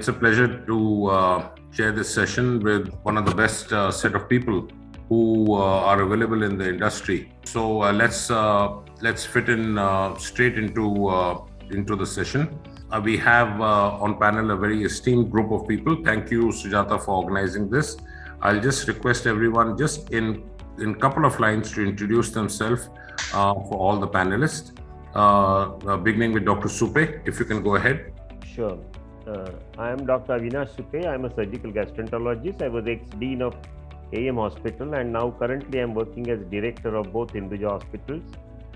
It's a pleasure to share this session with one of the best set of people who are available in the industry. So let's fit in straight into the session. We have on panel a very esteemed group of people. Thank you, Sujata, for organizing this. I'll just request everyone just in couple of lines to introduce themselves for all the panelists. Beginning with Dr. Supe, if you can go ahead. Sure. I am Dr. Avinash Supe. I am a surgical gastroenterologist. I was ex-dean of AM Hospital, and now currently I am working as director of both Hinduja hospitals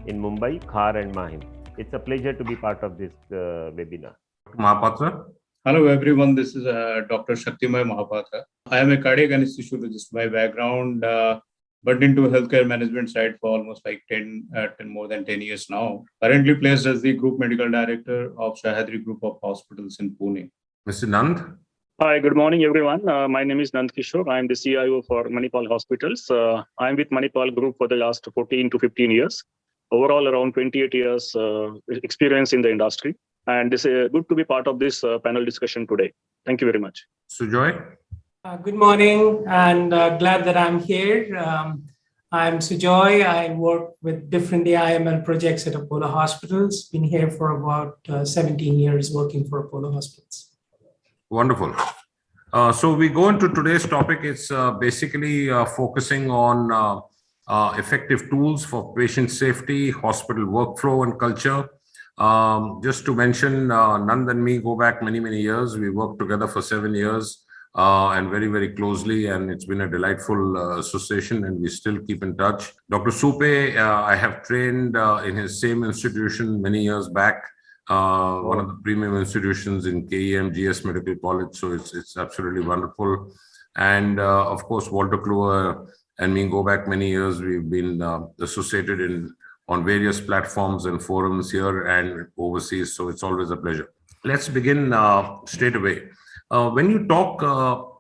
in Mumbai, Khar and Mahim. It's a pleasure to be part of this webinar. Mahapatra. Hello everyone, this is Dr. Shaktimay Mahapatra. I am a cardiac anesthesiologist by background, but into healthcare management side for almost like more than 10 years now. Currently placed as the Group Medical Director of Shahadri Group of Hospitals in Pune. Mr. Nand. Hi, good morning, everyone. My name is Nand Kishore. I am the CIO for Manipal Hospitals. I am with Manipal Group for the last 14 to 15 years. Overall, around 28 years experience in the industry. And it's good to be part of this panel discussion today. Thank you very much. Sujoy. Good morning, and glad that I'm here. I'm Sujoy. I work with different AIML projects at Apollo Hospitals. Been here for about 17 years working for Apollo Hospitals. Wonderful. So we go into today's topic. It's basically focusing on effective tools for patient safety, hospital workflow and culture. Just to mention, Nand and me go back many, many years. We worked together for 7 years and very, very closely. And it's been a delightful association and we still keep in touch. Dr. Supe, I have trained in his same institution many years back. One of the premium institutions in KEM, GS Medical College. So it's absolutely wonderful. And of course, Walter Kluwer and me go back many years. We've been associated on various platforms and forums here and overseas. So it's always a pleasure. Let's begin straight away. When you talk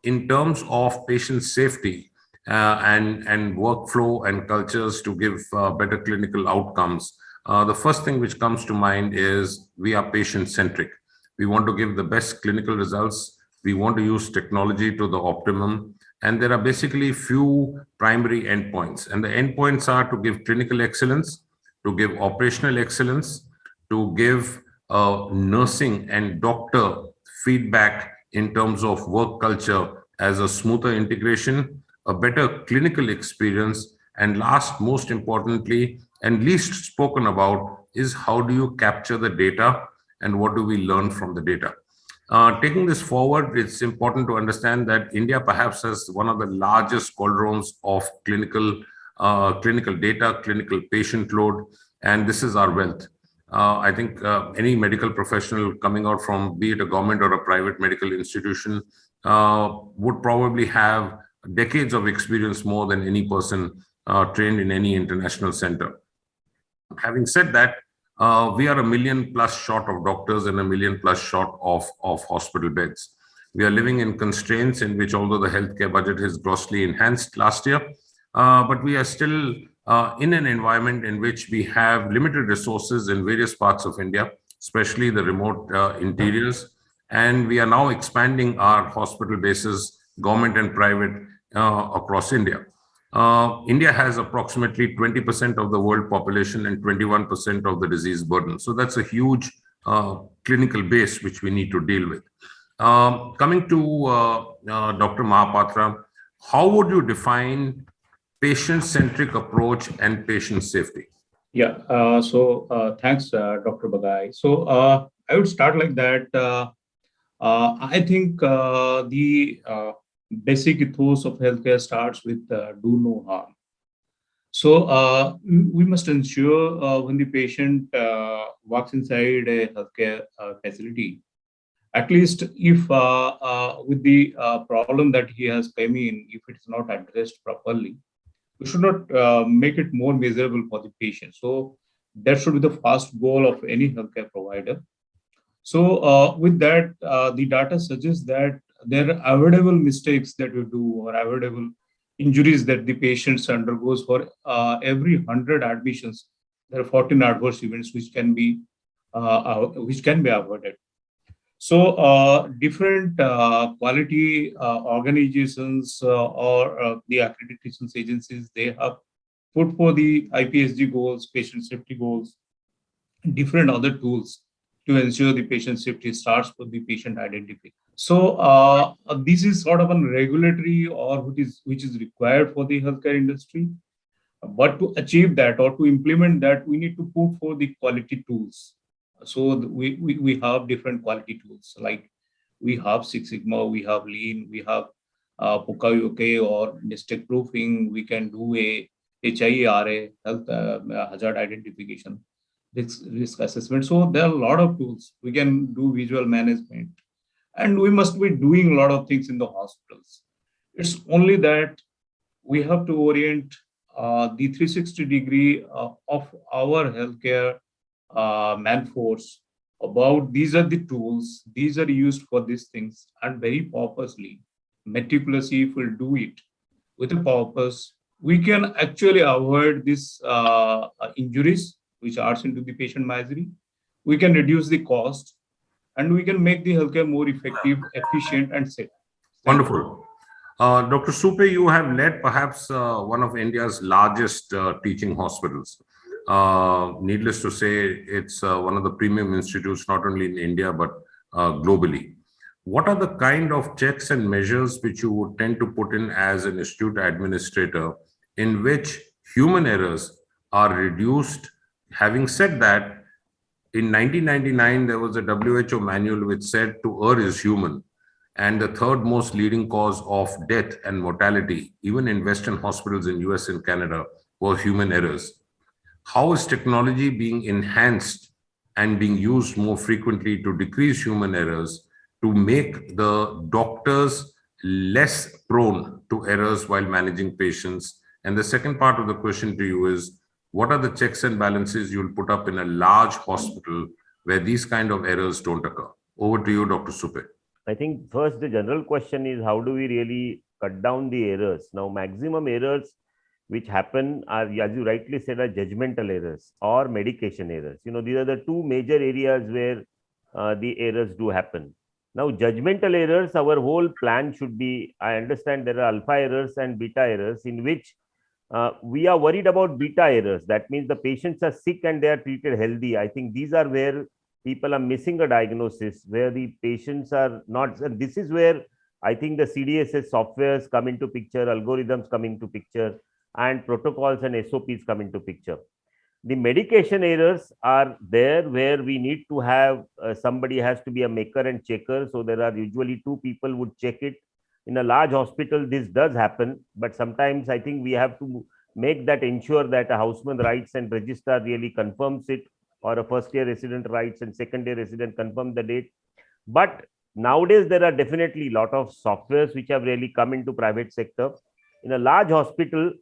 in terms of patient safety and workflow and cultures to give better clinical outcomes, the first thing which comes to mind is we are patient-centric. We want to give the best clinical results. We want to use technology to the optimum. And there are basically few primary endpoints. And the endpoints are to give clinical excellence, to give operational excellence, to give nursing and doctor feedback in terms of work culture as a smoother integration, a better clinical experience, and last, most importantly, and least spoken about is how do you capture the data and what do we learn from the data. Taking this forward, it's important to understand that India perhaps has one of the largest cauldrons of clinical data, clinical patient load, and this is our wealth. I think any medical professional coming out from be it a government or a private medical institution would probably have decades of experience more than any person trained in any international center. Having said that, we are 1 million plus short of doctors and 1 million plus short of hospital beds. We are living in constraints in which, although the healthcare budget is grossly enhanced last year, but we are still in an environment in which we have limited resources in various parts of India, especially the remote interiors. And we are now expanding our hospital bases, government and private, across India. India has approximately 20% of the world population and 21% of the disease burden. So that's a huge clinical base which we need to deal with. Coming to Dr. Mahapatra, how would you define patient-centric approach and patient safety? Yeah, thanks, Dr. Bagai. So I would start like that. I think the basic ethos of healthcare starts with do no harm. So we must ensure when the patient walks inside a healthcare facility, at least if with the problem that he has come in, if it is not addressed properly, we should not make it more miserable for the patient. So that should be the first goal of any healthcare provider. So with that, the data suggests that there are avoidable mistakes that we do or avoidable injuries that the patients undergoes for every 100 admissions. There are 14 adverse events which can be avoided. So different quality organizations or the accreditations agencies, they have put for the IPSG goals, patient safety goals, different other tools to ensure the patient safety starts with the patient identification. So this is sort of a regulatory or which is required for the healthcare industry. But to achieve that or to implement that, we need to put for the quality tools. So we have different quality tools, like we have Six Sigma, we have Lean, we have Puka-UK or mistake proofing. We can do a HIARA, health hazard identification, risk assessment. So there are a lot of tools. We can do visual management, and we must be doing a lot of things in the hospitals. It's only that we have to orient the 360-degree of our healthcare manforce about these are the tools, these are used for these things, and very purposely, meticulously, if we'll do it with a purpose, we can actually avoid these injuries which are into the patient misery. We can reduce the cost, and we can make the healthcare more effective, efficient, and safe. Thank you. Wonderful. Dr. Supe, you have led perhaps one of India's largest teaching hospitals. Needless to say, it's one of the premium institutes, not only in India, but globally. What are the kind of checks and measures which you would tend to put in as an institute administrator in which human errors are reduced? Having said that, in 1999, there was a WHO manual which said to err is human. And the third most leading cause of death and mortality, even in Western hospitals in US and Canada, were human errors. How is technology being enhanced and being used more frequently to decrease human errors to make the doctors less prone to errors while managing patients? And the second part of the question to you is, what are the checks and balances you'll put up in a large hospital where these kind of errors don't occur? Over to you, Dr. Supe. I think first the general question is, how do we really cut down the errors? Now, maximum errors which happen are, as you rightly said, are judgmental errors or medication errors. These are the two major areas where the errors do happen. Now, judgmental errors, our whole plan should be, I understand there are alpha errors and beta errors in which we are worried about beta errors. That means the patients are sick and they are treated healthy. I think these are where people are missing a diagnosis, where the patients are not. And this is where I think the CDSS softwares come into picture, algorithms come into picture, and protocols and SOPs come into picture. The medication errors are there where we need to have somebody has to be a maker and checker. So there are usually two people would check it. In a large hospital, this does happen, but sometimes I think we have to make that ensure that a houseman writes and registrar really confirms it, or a first-year resident writes and second-year resident confirms the date. But nowadays, there are definitely a lot of softwares which have really come into private sector. In a large hospital,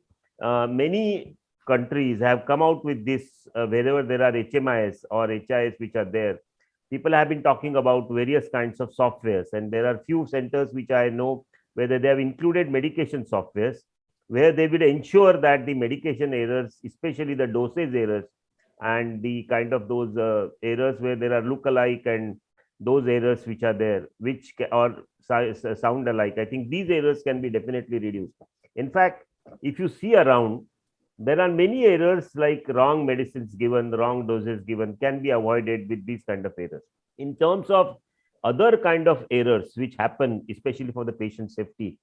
many countries have come out with this, wherever there are HMIS or HIS which are there. People have been talking about various kinds of softwares, and there are few centers which I know whether they have included medication softwares, where they will ensure that the medication errors, especially the dosage errors, and the kind of those errors where there are look-alike and those errors which are there, which or sound alike, I think these errors can be definitely reduced. In fact, if you see around, there are many errors like wrong medicines given, wrong doses given can be avoided with these kind of errors. In terms of other kind of errors which happen, especially for the patient safety,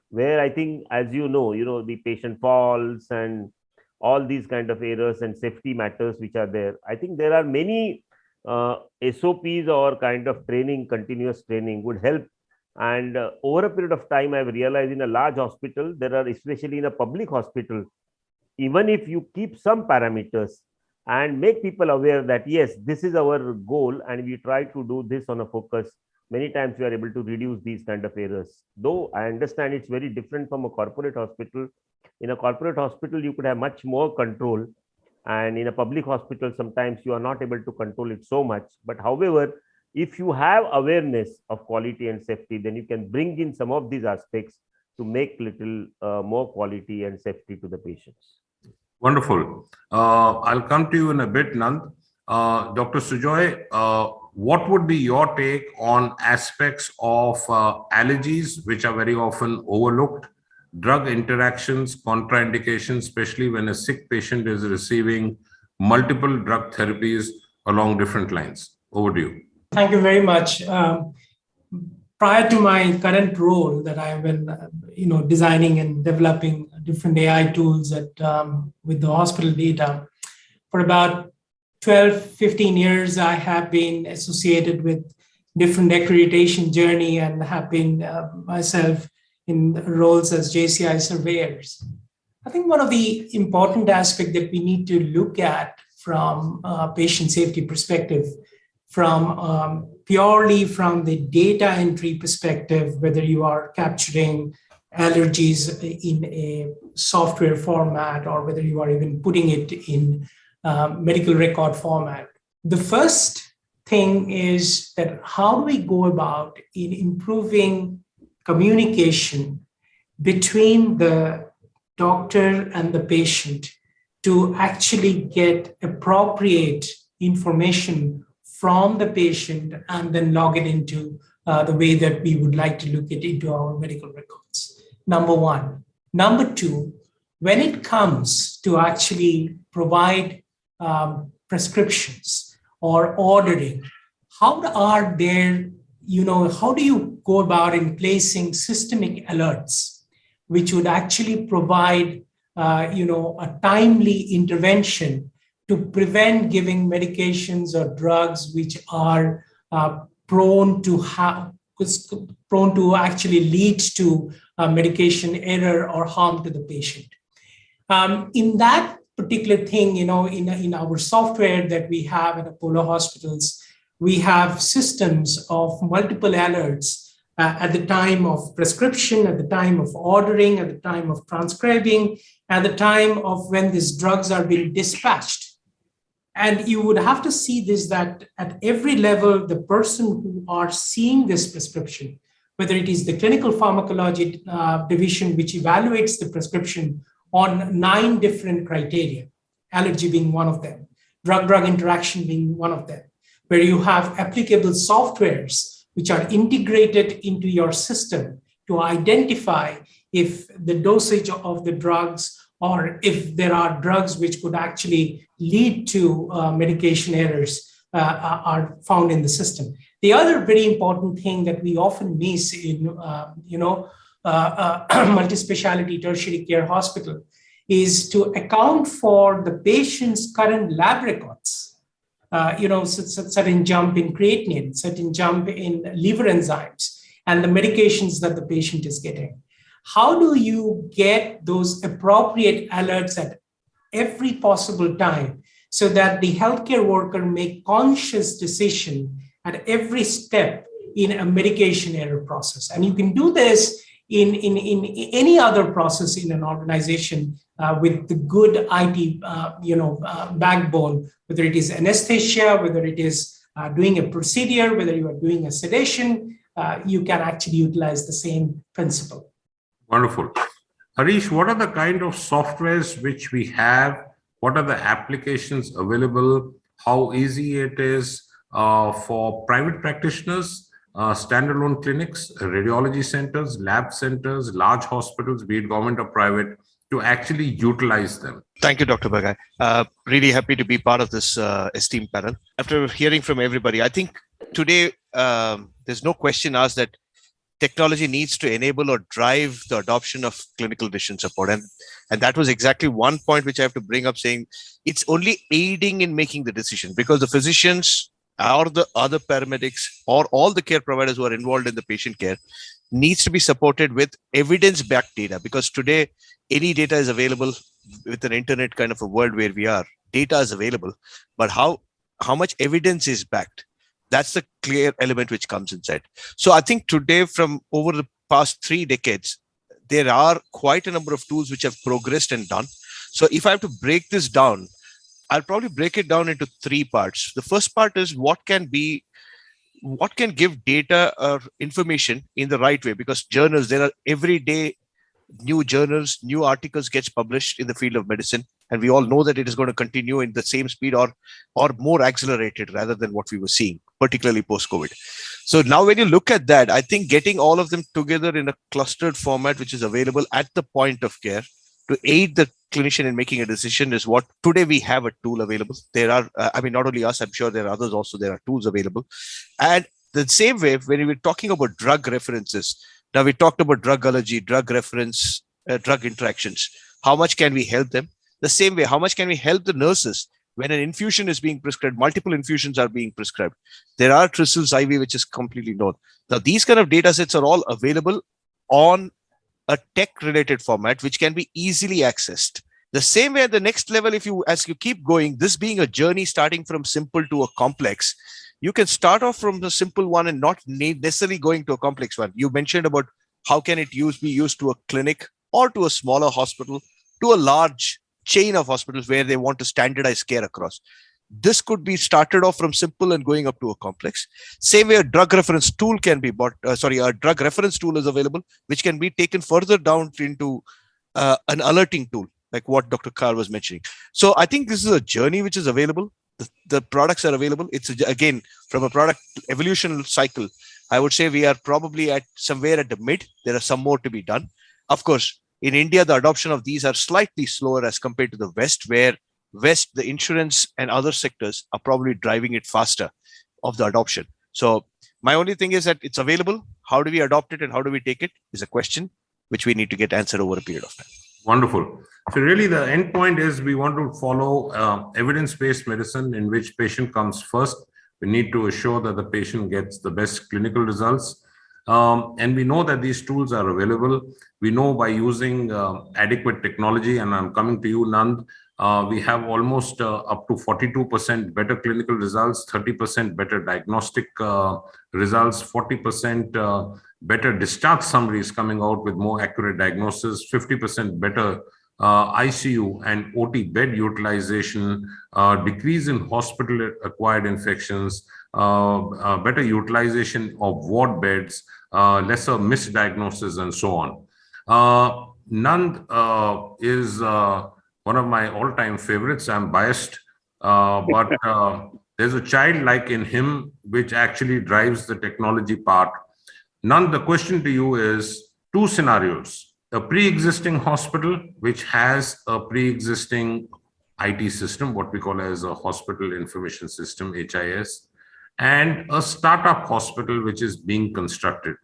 where I think, as you know, the patient falls and all these kind of errors and safety matters which are there. I think there are many SOPs or kind of training, continuous training would help. And over a period of time, I've realized in a large hospital, there are, especially in a public hospital, even if you keep some parameters and make people aware that, yes, this is our goal and we try to do this on a focus, many times we are able to reduce these kind of errors. Though I understand it's very different from a corporate hospital. In a corporate hospital, you could have much more control. And in a public hospital, sometimes you are not able to control it so much. But however, if you have awareness of quality and safety, then you can bring in some of these aspects to make little more quality and safety to the patients. Wonderful. I'll come to you in a bit, Nand. Dr. Sujoy, what would be your take on aspects of allergies, which are very often overlooked, drug interactions, contraindications, especially when a sick patient is receiving multiple drug therapies along different lines? Over to you. Thank you very much. Prior to my current role, that I've been, designing and developing different AI tools with the hospital data, for about 12, 15 years, I have been associated with different accreditation journey and have been myself in roles as JCI surveyors. I think one of the important aspects that we need to look at from a patient safety perspective, from purely from the data entry perspective, whether you are capturing allergies in a software format or whether you are even putting it in medical record format. The first thing is that how do we go about in improving communication between the doctor and the patient to actually get appropriate information from the patient and then log it into the way that we would like to look it into our medical records. Number one. Number two, when it comes to actually provide prescriptions or ordering, how are there, how do you go about in placing systemic alerts, which would actually provide, a timely intervention to prevent giving medications or drugs which are prone to actually lead to medication error or harm to the patient. In that particular thing, in our software that we have at Apollo Hospitals, we have systems of multiple alerts at the time of prescription, at the time of ordering, at the time of transcribing, at the time of when these drugs are being dispatched. And you would have to see this, that at every level, the person who are seeing this prescription, whether it is the clinical pharmacology division, which evaluates the prescription on 9 different criteria, allergy being one of them, drug-drug interaction being one of them, where you have applicable softwares which are integrated into your system to identify if the dosage of the drugs or if there are drugs which could actually lead to medication errors are found in the system. The other very important thing that we often miss in, multi-speciality tertiary care hospital is to account for the patient's current lab records. Certain jump in creatinine, certain jump in liver enzymes, and the medications that the patient is getting. How do you get those appropriate alerts at every possible time so that the healthcare worker make conscious decision at every step in a medication error process? And you can do this in any other process in an organization with the good IT backbone, whether it is anesthesia, whether it is doing a procedure, whether you are doing a sedation, you can actually utilize the same principle. Wonderful. Harish, what are the kind of softwares which we have? What are the applications available? How easy it is for private practitioners, standalone clinics, radiology centers, lab centers, large hospitals, be it government or private, to actually utilize them? Thank you, Dr. Bagai. Really happy to be part of this esteemed panel. After hearing from everybody, I think today there's no question asked that technology needs to enable or drive the adoption of clinical decision support. And that was exactly one point which I have to bring up, saying it's only aiding in making the decision, because the physicians or the other paramedics or all the care providers who are involved in the patient care needs to be supported with evidence-backed data, because today any data is available with an internet kind of a world where we are. Data is available, but how much evidence is backed? That's the clear element which comes inside. So I think today, from over the past 3 decades, there are quite a number of tools which have progressed and done. So if I have to break this down, I'll probably break it down into 3 parts. The first part is what can give data or information in the right way, because journals, there are every day new journals, new articles gets published in the field of medicine. And we all know that it is going to continue in the same speed or more accelerated rather than what we were seeing. particularly post-COVID. So now when you look at that, I think getting all of them together in a clustered format, which is available at the point of care to aid the clinician in making a decision, is what today we have a tool available. There are, not only us, I'm sure there are others also, there are tools available. And the same way, when we're talking about drug references, now we talked about drug allergy, drug reference, drug interactions. How much can we help them? The same way, how much can we help the nurses when an infusion is being prescribed, multiple infusions are being prescribed. There are Tristles IV, which is completely known. Now, these kind of data sets are all available on a tech-related format, which can be easily accessed. The same way at the next level, as you keep going, this being a journey starting from simple to a complex, you can start off from the simple one and not necessarily going to a complex one. You mentioned about how can it be used to a clinic or to a smaller hospital, to a large chain of hospitals where they want to standardize care across. This could be started off from simple and going up to a complex. Same way a drug reference tool can be bought, a drug reference tool is available, which can be taken further down into an alerting tool, like what Dr. Carr was mentioning. So I think this is a journey which is available. The products are available. It's again, from a product evolution cycle, I would say we are probably at somewhere at the mid. There are some more to be done. Of course, in India, the adoption of these are slightly slower as compared to the West, where the insurance and other sectors are probably driving it faster of the adoption. So my only thing is that it's available. How do we adopt it and how do we take it is a question which we need to get answered over a period of time. Wonderful. So really the end point is we want to follow evidence-based medicine in which patient comes first. We need to assure that the patient gets the best clinical results. And we know that these tools are available. We know by using adequate technology, and I'm coming to you, Nand, we have almost up to 42% better clinical results, 30% better diagnostic results, 40% better discharge summaries coming out with more accurate diagnosis, 50% better ICU and OT bed utilization, decrease in hospital-acquired infections, better utilization of ward beds, lesser misdiagnosis, and so on. Nand is one of my all-time favorites. I'm biased, but there's a childlike in him which actually drives the technology part. Nand, the question to you is two scenarios. A pre-existing hospital which has a pre-existing IT system, what we call as a hospital information system, HIS, and a startup hospital which is being constructed.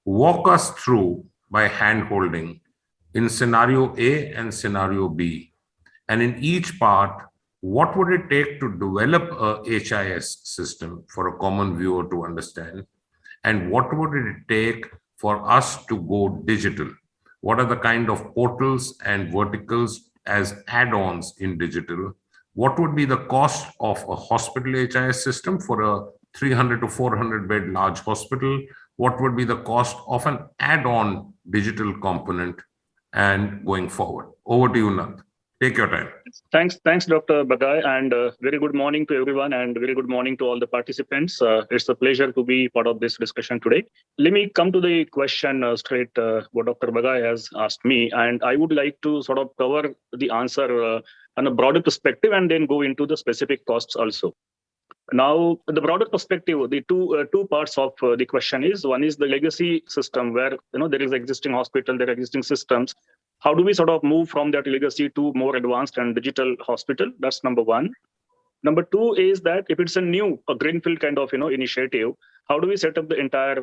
Walk us through by hand-holding in scenario A and scenario B. And in each part, what would it take to develop a HIS system for a common viewer to understand? And what would it take for us to go digital? What are the kind of portals and verticals as add-ons in digital? What would be the cost of a hospital HIS system for a 300 to 400 bed large hospital? What would be the cost of an add-on digital component? And going forward, over to you, Nand. Take your time. Thanks, Dr. Bagai, and very good morning to everyone, and very good morning to all the participants. It's a pleasure to be part of this discussion today. Let me come to the question straight what Dr. Bagai has asked me, and I would like to sort of cover the answer on a broader perspective and then go into the specific costs also. Now, the broader perspective, the two parts of the question is, one is the legacy system where there is existing hospital, there are existing systems. How do we sort of move from that legacy to more advanced and digital hospital? That's number one. Number two is that if it's a greenfield kind of initiative, how do we set up the entire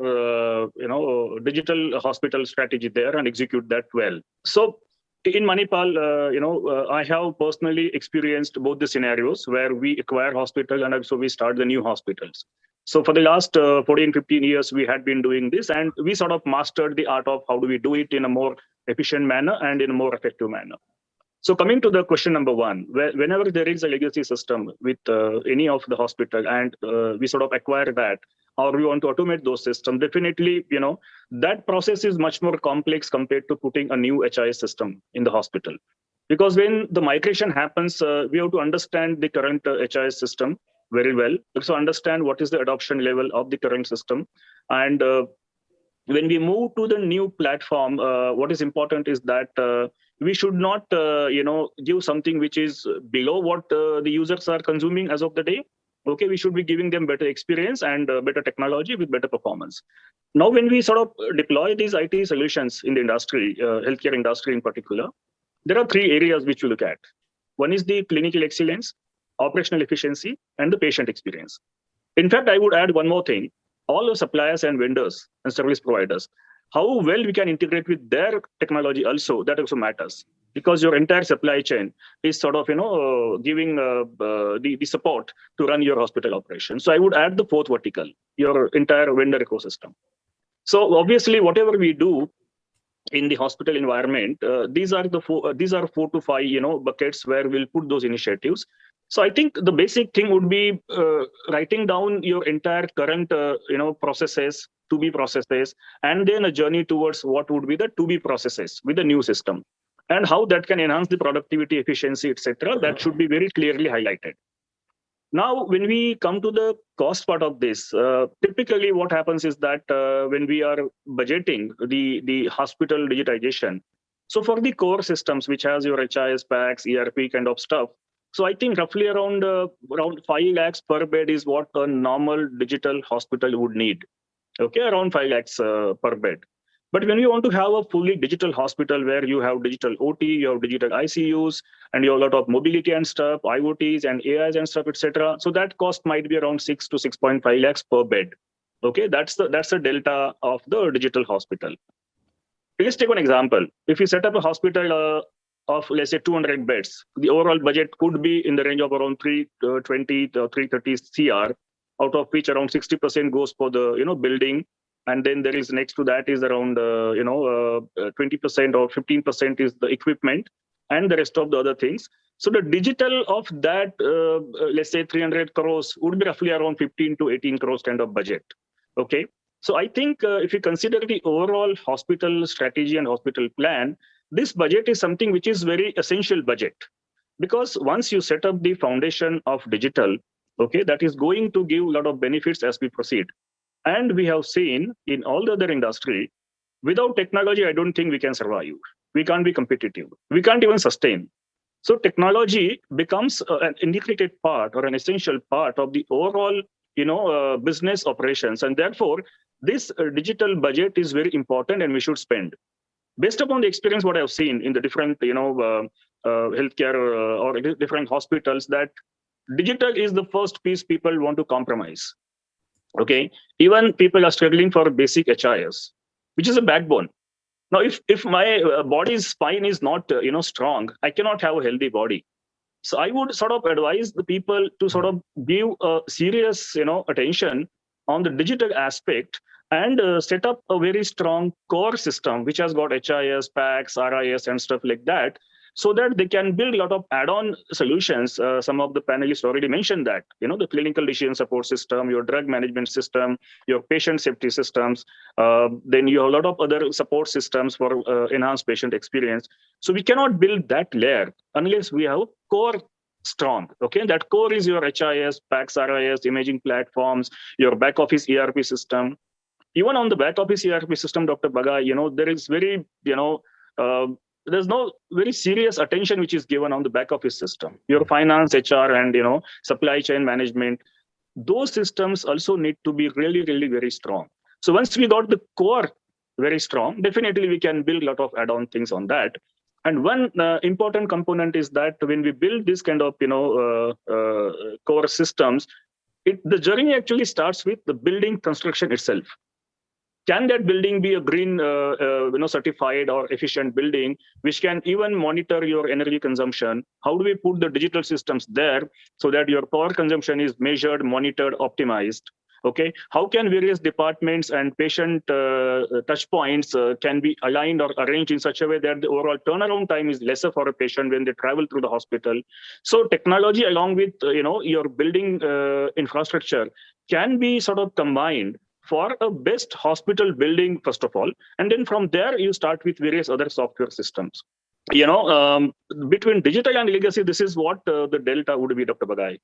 digital hospital strategy there and execute that well? So in Manipal, I have personally experienced both the scenarios where we acquire hospitals and also we start the new hospitals. So for the last 14, 15 years, we had been doing this, and we sort of mastered the art of how do we do it in a more efficient manner and in a more effective manner. So coming to the question number one, whenever there is a legacy system with any of the hospital and we sort of acquire that, or we want to automate those systems, definitely, that process is much more complex compared to putting a new HIS system in the hospital. Because when the migration happens, we have to understand the current HIS system very well. Also understand what is the adoption level of the current system. And when we move to the new platform, what is important is that we should not, give something which is below what the users are consuming as of the day. Okay, we should be giving them better experience and better technology with better performance. Now, when we sort of deploy these IT solutions in the industry, healthcare industry in particular, there are three areas which we look at. One is the clinical excellence, operational efficiency, and the patient experience. In fact, I would add one more thing. All the suppliers and vendors and service providers, how well we can integrate with their technology also, that also matters. Because your entire supply chain is sort of, giving the support to run your hospital operation. So I would add the fourth vertical, your entire vendor ecosystem. So obviously, whatever we do in the hospital environment, these are 4 to 5, buckets where we'll put those initiatives. So I think the basic thing would be writing down your entire current, processes, to be processes, and then a journey towards what would be the to be processes with the new system, and how that can enhance the productivity, efficiency, etc. That should be very clearly highlighted. Now, when we come to the cost part of this, typically what happens is that when we are budgeting the hospital digitization, so for the core systems, which has your HIS, PACS, ERP kind of stuff, so I think roughly around 5 lakhs per bed is what a normal digital hospital would need. Okay, around 5 lakhs per bed. But when you want to have a fully digital hospital where you have digital OT, you have digital ICUs, and you have a lot of mobility and stuff, IoTs and AIs and stuff, etc. So that cost might be around 6 to 6.5 lakhs per bed. Okay, that's the delta of the digital hospital. Let's take one example. If you set up a hospital of, let's say, 200 beds, the overall budget could be in the range of around 320 to 330 CR, out of which around 60% goes for the building. And then there is next to that is around 20% or 15% is the equipment, and the rest of the other things. So the digital of that, let's say 300 crores would be roughly around 15 to 18 crores kind of budget. Okay. So I think if you consider the overall hospital strategy and hospital plan, this budget is something which is very essential budget, because once you set up the foundation of digital, okay, that is going to give a lot of benefits as we proceed. And we have seen in all the other industry, without technology, I don't think we can survive. We can't be competitive. We can't even sustain. So technology becomes an integrated part or an essential part of the overall, business operations. And therefore, this digital budget is very important and we should spend. Based upon the experience, what I've seen in the different, healthcare or different hospitals, that digital is the first piece people want to compromise. Okay, even people are struggling for basic HIS, which is a backbone. Now, if my body's spine is not strong, I cannot have a healthy body. So I would sort of advise the people to sort of give a serious attention on the digital aspect and set up a very strong core system which has got HIS, PACS, RIS, and stuff like that, so that they can build a lot of add-on solutions. Some of the panelists already mentioned that, the clinical decision support system, your drug management system, your patient safety systems, then you have a lot of other support systems for enhanced patient experience. So we cannot build that layer unless we have core strong. Okay, that core is your HIS, PACS, RIS, imaging platforms, your back office ERP system. Even on the back office ERP system, Dr. Bagai, there is very, there's no very serious attention which is given on the back office system. Your finance, HR, and supply chain management, those systems also need to be really, really very strong. So once we got the core very strong, definitely we can build a lot of add-on things on that. And one important component is that when we build this kind of core systems, the journey actually starts with the building construction itself. Can that building be a green, certified or efficient building, which can even monitor your energy consumption? How do we put the digital systems there so that your power consumption is measured, monitored, optimized? Okay, how can various departments and patient touch points can be aligned or arranged in such a way that the overall turnaround time is lesser for a patient when they travel through the hospital? So technology, along with your building infrastructure, can be sort of combined for a best hospital building, first of all, and then from there you start with various other software systems. Between digital and legacy, this is what the delta would be, Dr. Bagai.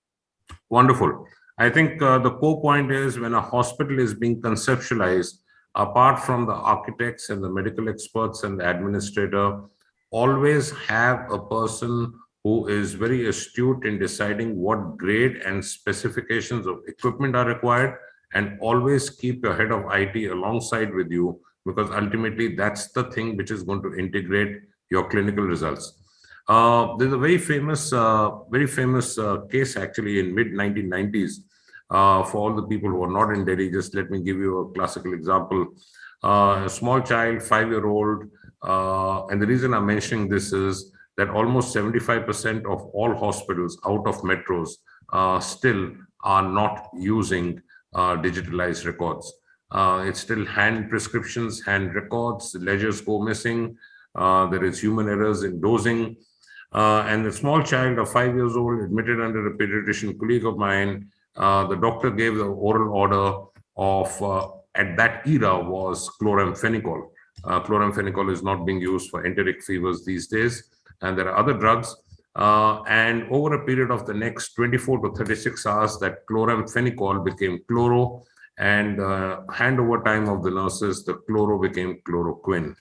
Wonderful. I think the core point is when a hospital is being conceptualized, apart from the architects and the medical experts and the administrator, always have a person who is very astute in deciding what grade and specifications of equipment are required, and always keep your head of IT alongside with you, because ultimately that's the thing which is going to integrate your clinical results. There's a very famous case actually in mid 1990s. For all the people who are not in Delhi, just let me give you a classical example. A small child, 5-year-old, and the reason I'm mentioning this is that almost 75% of all hospitals out of metros still are not using digitalized records. It's still hand prescriptions, hand records, ledgers go missing. There is human errors in dosing. And the small child of 5 years old admitted under a pediatrician colleague of mine, the doctor gave the oral order of, at that era was chloramphenicol. Chloramphenicol is not being used for enteric fevers these days, and there are other drugs. And over a period of the next 24 to 36 hours, that chloramphenicol became chloro, and handover time of the nurses, the chloro became chloroquine.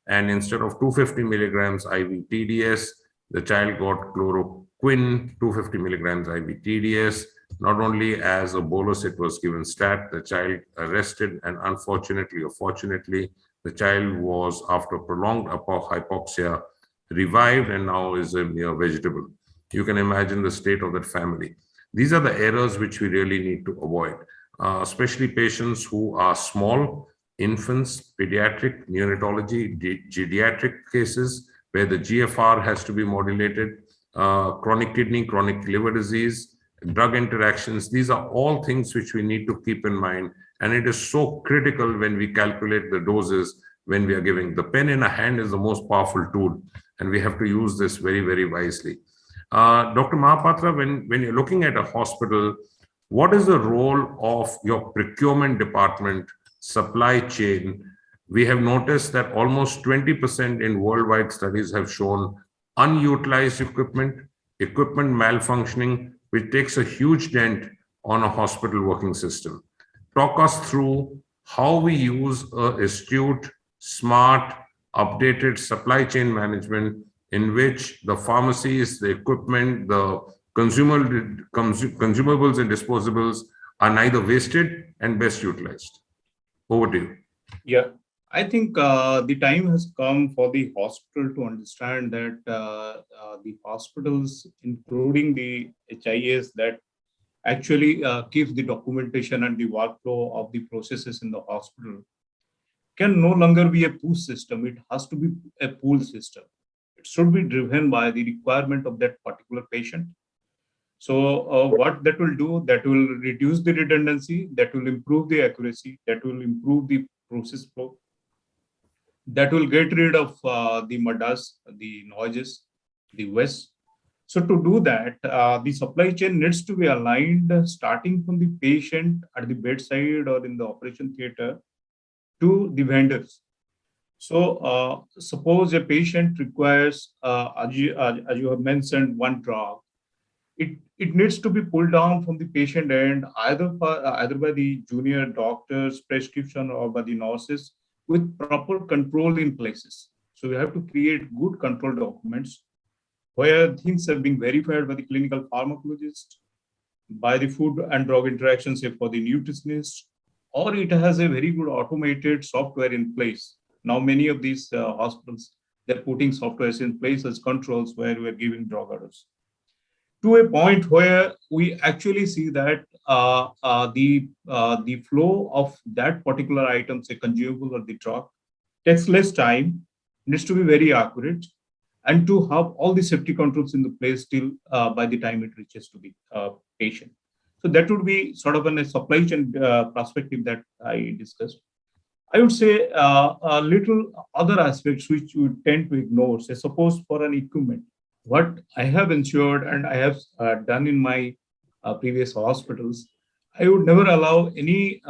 And instead of 250 milligrams IV TDS, the child got chloroquine, 250 milligrams IV TDS. Not only as a bolus, it was given stat. The child arrested, and unfortunately or fortunately, the child was, after prolonged hypoxia, revived and now is a mere vegetable. You can imagine the state of that family. These are the errors which we really need to avoid, especially patients who are small, infants, pediatric, neonatology, geriatric cases where the GFR has to be modulated, chronic kidney, chronic liver disease, drug interactions. These are all things which we need to keep in mind. And it is so critical when we calculate the doses when we are giving. The pen in a hand is the most powerful tool, and we have to use this very, very wisely. Dr. Mahapatra, when you're looking at a hospital, what is the role of your procurement department, supply chain? We have noticed that almost 20% in worldwide studies have shown unutilized equipment malfunctioning, which takes a huge dent on a hospital working system. Talk us through how we use astute, smart, updated supply chain management in which the pharmacies, the equipment, the consumables and disposables are neither wasted and best utilized. Over to you. Yeah, I think the time has come for the hospital to understand that the hospitals, including the HIS, that actually keeps the documentation and the workflow of the processes in the hospital, can no longer be a push system. It has to be a pull system. It should be driven by the requirement of that particular patient. So what that will do, that will reduce the redundancy, that will improve the accuracy, that will improve the process flow, that will get rid of the muddas, the noises, the waste. So to do that, the supply chain needs to be aligned starting from the patient at the bedside or in the operation theater to the vendors. So suppose a patient requires, as you have mentioned, one drug, it needs to be pulled down from the patient end, either by the junior doctor's prescription or by the nurses, with proper control in places. So we have to create good control documents where things are being verified by the clinical pharmacologist, by the food and drug interactions, say for the nutritionist, or it has a very good automated software in place. Now, many of these hospitals, they're putting softwares in place as controls where we're giving drug orders, to a point where we actually see that the flow of that particular item, say consumable or the drug, takes less time, needs to be very accurate, and to have all the safety controls in the place till by the time it reaches to the patient. So that would be sort of a supply chain perspective that I discussed. I would say a little other aspects which we tend to ignore. Say, suppose for an equipment, what I have ensured and I have done in my previous hospitals, I would never allow any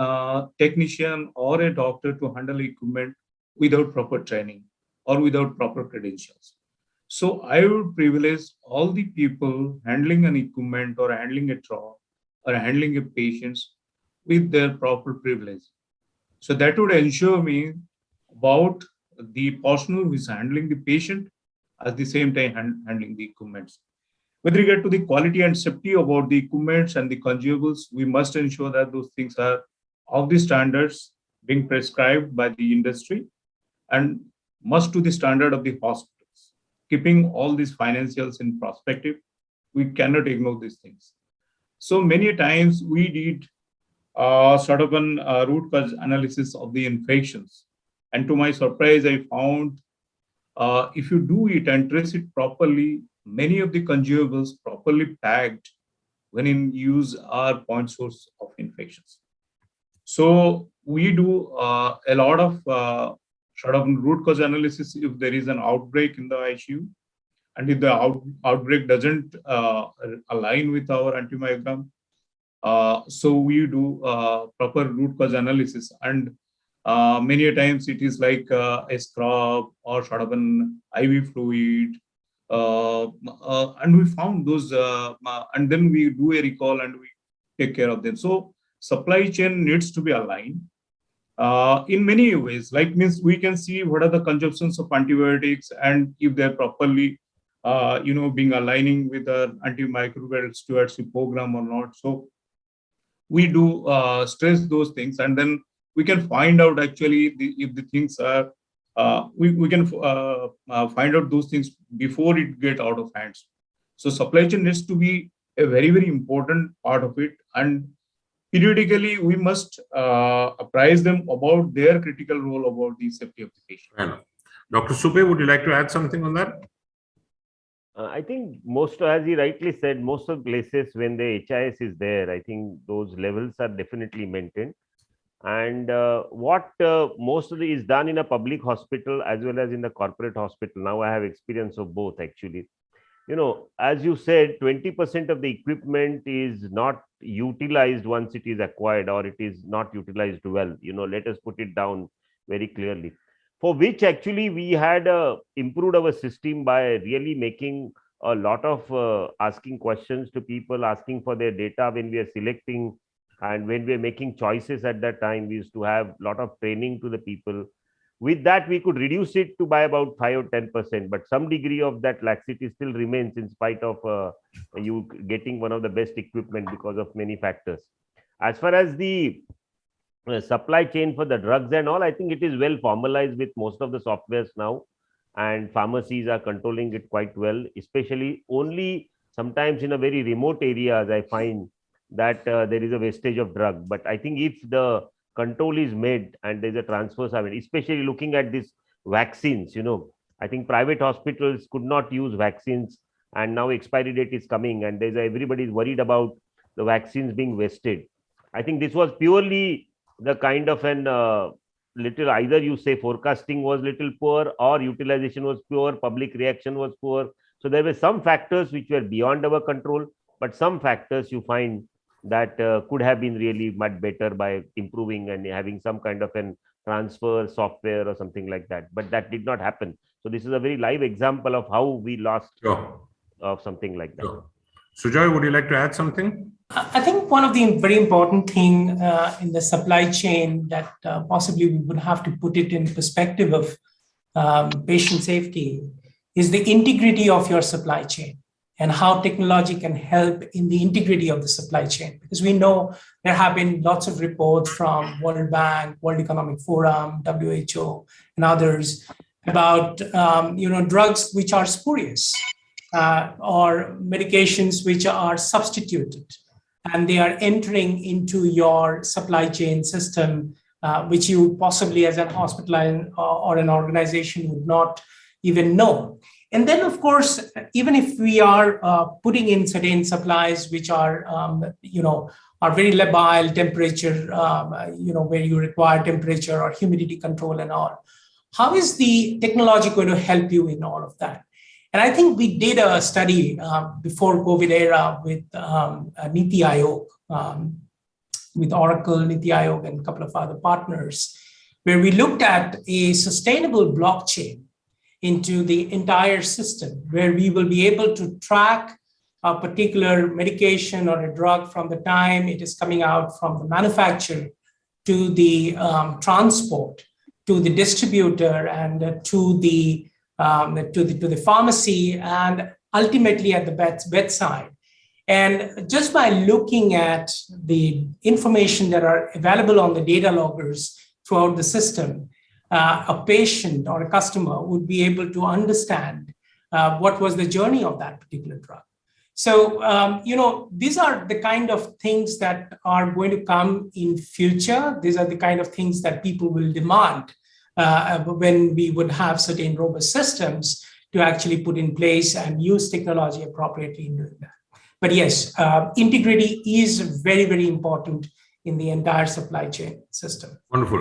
technician or a doctor to handle equipment without proper training or without proper credentials. So I would privilege all the people handling an equipment or handling a drug or handling a patient with their proper privilege. So that would ensure me about the personnel who is handling the patient at the same time handling the equipments. With regard to the quality and safety about the equipments and the consumables, we must ensure that those things are of the standards being prescribed by the industry and must to the standard of the hospitals. Keeping all these financials in perspective, we cannot ignore these things. So many times we did sort of an root cause analysis of the infections. And to my surprise, I found if you do it and trace it properly, many of the consumables properly packed when in use are point source of infections. So we do a lot of sort of root cause analysis if there is an outbreak in the ICU, and if the outbreak doesn't align with our antimyogram, so we do proper root cause analysis, and many a times it is like a scrub or sort of an IV fluid, and we found those, and then we do a recall and we take care of them. So supply chain needs to be aligned in many ways. Like means we can see what are the consumptions of antibiotics and if they're properly, being aligning with the antimicrobial stewardship program or not. So we do stress those things, and then we can find out actually if the things are, we can find out those things before it get out of hands. So supply chain needs to be a very, very important part of it. And periodically, we must apprise them about their critical role about the safety of the patient. Well, Dr. Supe, would you like to add something on that? I think most, as he rightly said, most of places when the HIS is there, I think those levels are definitely maintained. And what most of the is done in a public hospital as well as in the corporate hospital. Now I have experience of both actually. As you said, 20% of the equipment is not utilized once it is acquired, or it is not utilized well. Let us put it down very clearly. For which actually we had improved our system by really making a lot of asking questions to people, asking for their data when we are selecting, and when we are making choices at that time, we used to have a lot of training to the people. With that, we could reduce it to by about 5 or 10%, but some degree of that laxity still remains in spite of you getting one of the best equipment because of many factors. As far as the supply chain for the drugs and all, I think it is well formalized with most of the softwares now, and pharmacies are controlling it quite well, especially only sometimes in a very remote areas, I find that there is a wastage of drug. But I think if the control is made and there's a transfer, especially looking at these vaccines, I think private hospitals could not use vaccines, and now expiry date is coming, and everybody is worried about the vaccines being wasted. I think this was purely the kind of an little, either you say forecasting was little poor, or utilization was poor, public reaction was poor. So there were some factors which were beyond our control, but some factors you find that could have been really much better by improving and having some kind of an transfer software or something like that. But that did not happen. So this is a very live example of how we lost of something like that. Sure. Sujoy, would you like to add something? I think one of the very important thing in the supply chain that possibly we would have to put it in perspective of patient safety is the integrity of your supply chain, and how technology can help in the integrity of the supply chain. Because we know there have been lots of reports from World Bank, World Economic Forum, WHO, and others about drugs which are spurious or medications which are substituted, and they are entering into your supply chain system, which you possibly as an hospital or an organization would not even know. And then, of course, even if we are putting in certain supplies which are, are very labile temperature, where you require temperature or humidity control and all, how is the technology going to help you in all of that? And I think we did a study before COVID era with Niti Aayog, with Oracle, Niti Aayog, and a couple of other partners, where we looked at a sustainable blockchain into the entire system, where we will be able to track a particular medication or a drug from the time it is coming out from the manufacturer to the transport, to the distributor, and to the to the pharmacy, and ultimately at the bedside. And just by looking at the information that are available on the data loggers throughout the system, a patient or a customer would be able to understand what was the journey of that particular drug. So, these are the kind of things that are going to come in future. These are the kind of things that people will demand when we would have certain robust systems to actually put in place and use technology appropriately in doing that. But yes, integrity is very, very important in the entire supply chain system. Wonderful.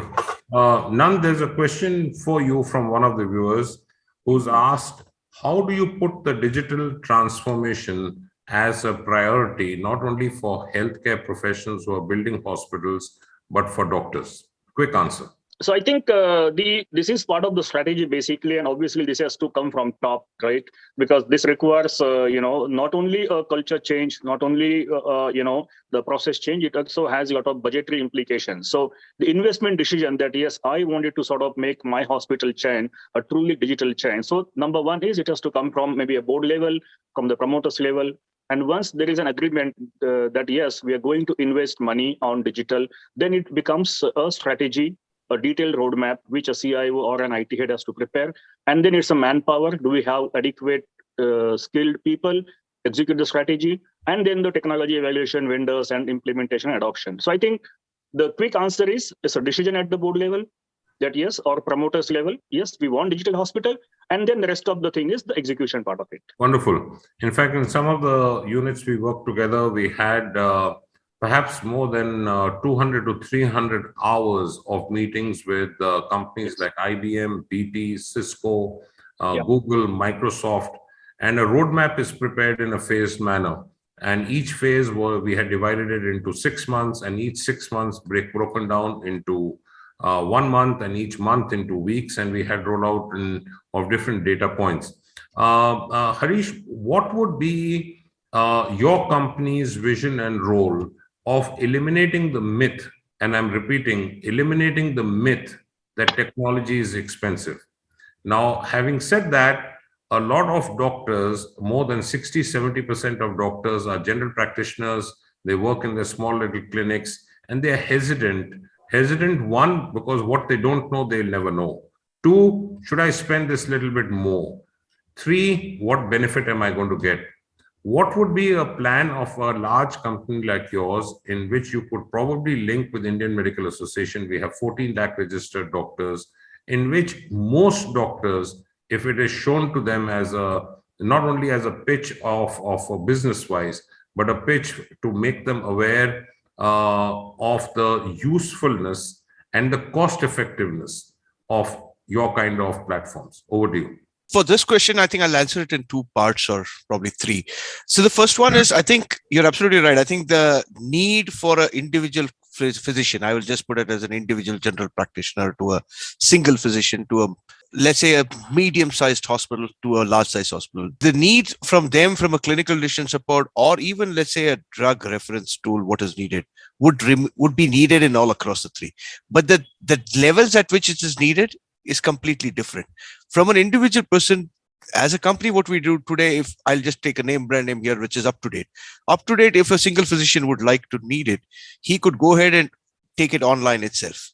Nand, there's a question for you from one of the viewers who's asked, how do you put the digital transformation as a priority, not only for healthcare professionals who are building hospitals, but for doctors? Quick answer. So I think this is part of the strategy basically, and obviously this has to come from top, right? Because this requires not only a culture change, not only the process change, it also has a lot of budgetary implications. So the investment decision that yes, I wanted to sort of make my hospital chain a truly digital chain. So number one is it has to come from maybe a board level, from the promoters level. And once there is an agreement that yes, we are going to invest money on digital, then it becomes a strategy, a detailed roadmap, which a CIO or an IT head has to prepare. And then it's a manpower. Do we have adequate skilled people, execute the strategy, and then the technology evaluation, vendors, and implementation and adoption. So I think the quick answer is it's a decision at the board level that yes, or promoters level, yes, we want digital hospital. And then the rest of the thing is the execution part of it. Wonderful. In fact, in some of the units we worked together, we had perhaps more than 200 to 300 hours of meetings with companies like IBM, BT, Cisco, Google, Microsoft, and a roadmap is prepared in a phased manner. And each phase we had divided it into 6 months, and each 6 months broken down into 1 month, and each month into weeks, and we had rollout of different data points. Harish, what would be your company's vision and role of eliminating the myth, and I'm repeating, eliminating the myth that technology is expensive? Now, having said that, a lot of doctors, more than 60-70% of doctors are general practitioners. They work in their small little clinics, and they're hesitant. One, because what they don't know, they'll never know. Two, should I spend this little bit more? Three, what benefit am I going to get? What would be a plan of a large company like yours in which you could probably link with Indian Medical Association? We have 14 lakh registered doctors, in which most doctors, if it is shown to them as not only as a pitch of a business wise, but a pitch to make them aware of the usefulness and the cost effectiveness of your kind of platforms. Over to you. For this question, I think I'll answer it in two parts, or probably three. So the first one is, I think you're absolutely right. I think the need for an individual physician, I will just put it as an individual general practitioner, to a single physician, to a, let's say, a medium-sized hospital to a large-sized hospital. The need from them, from a clinical decision support, or even, let's say, a drug reference tool, what is needed, would be needed in all across the three. But the levels at which it is needed is completely different. From an individual person, as a company, what we do today, if I'll just take a brand name here, which is UpToDate. UpToDate, if a single physician would like to need it, he could go ahead and take it online itself.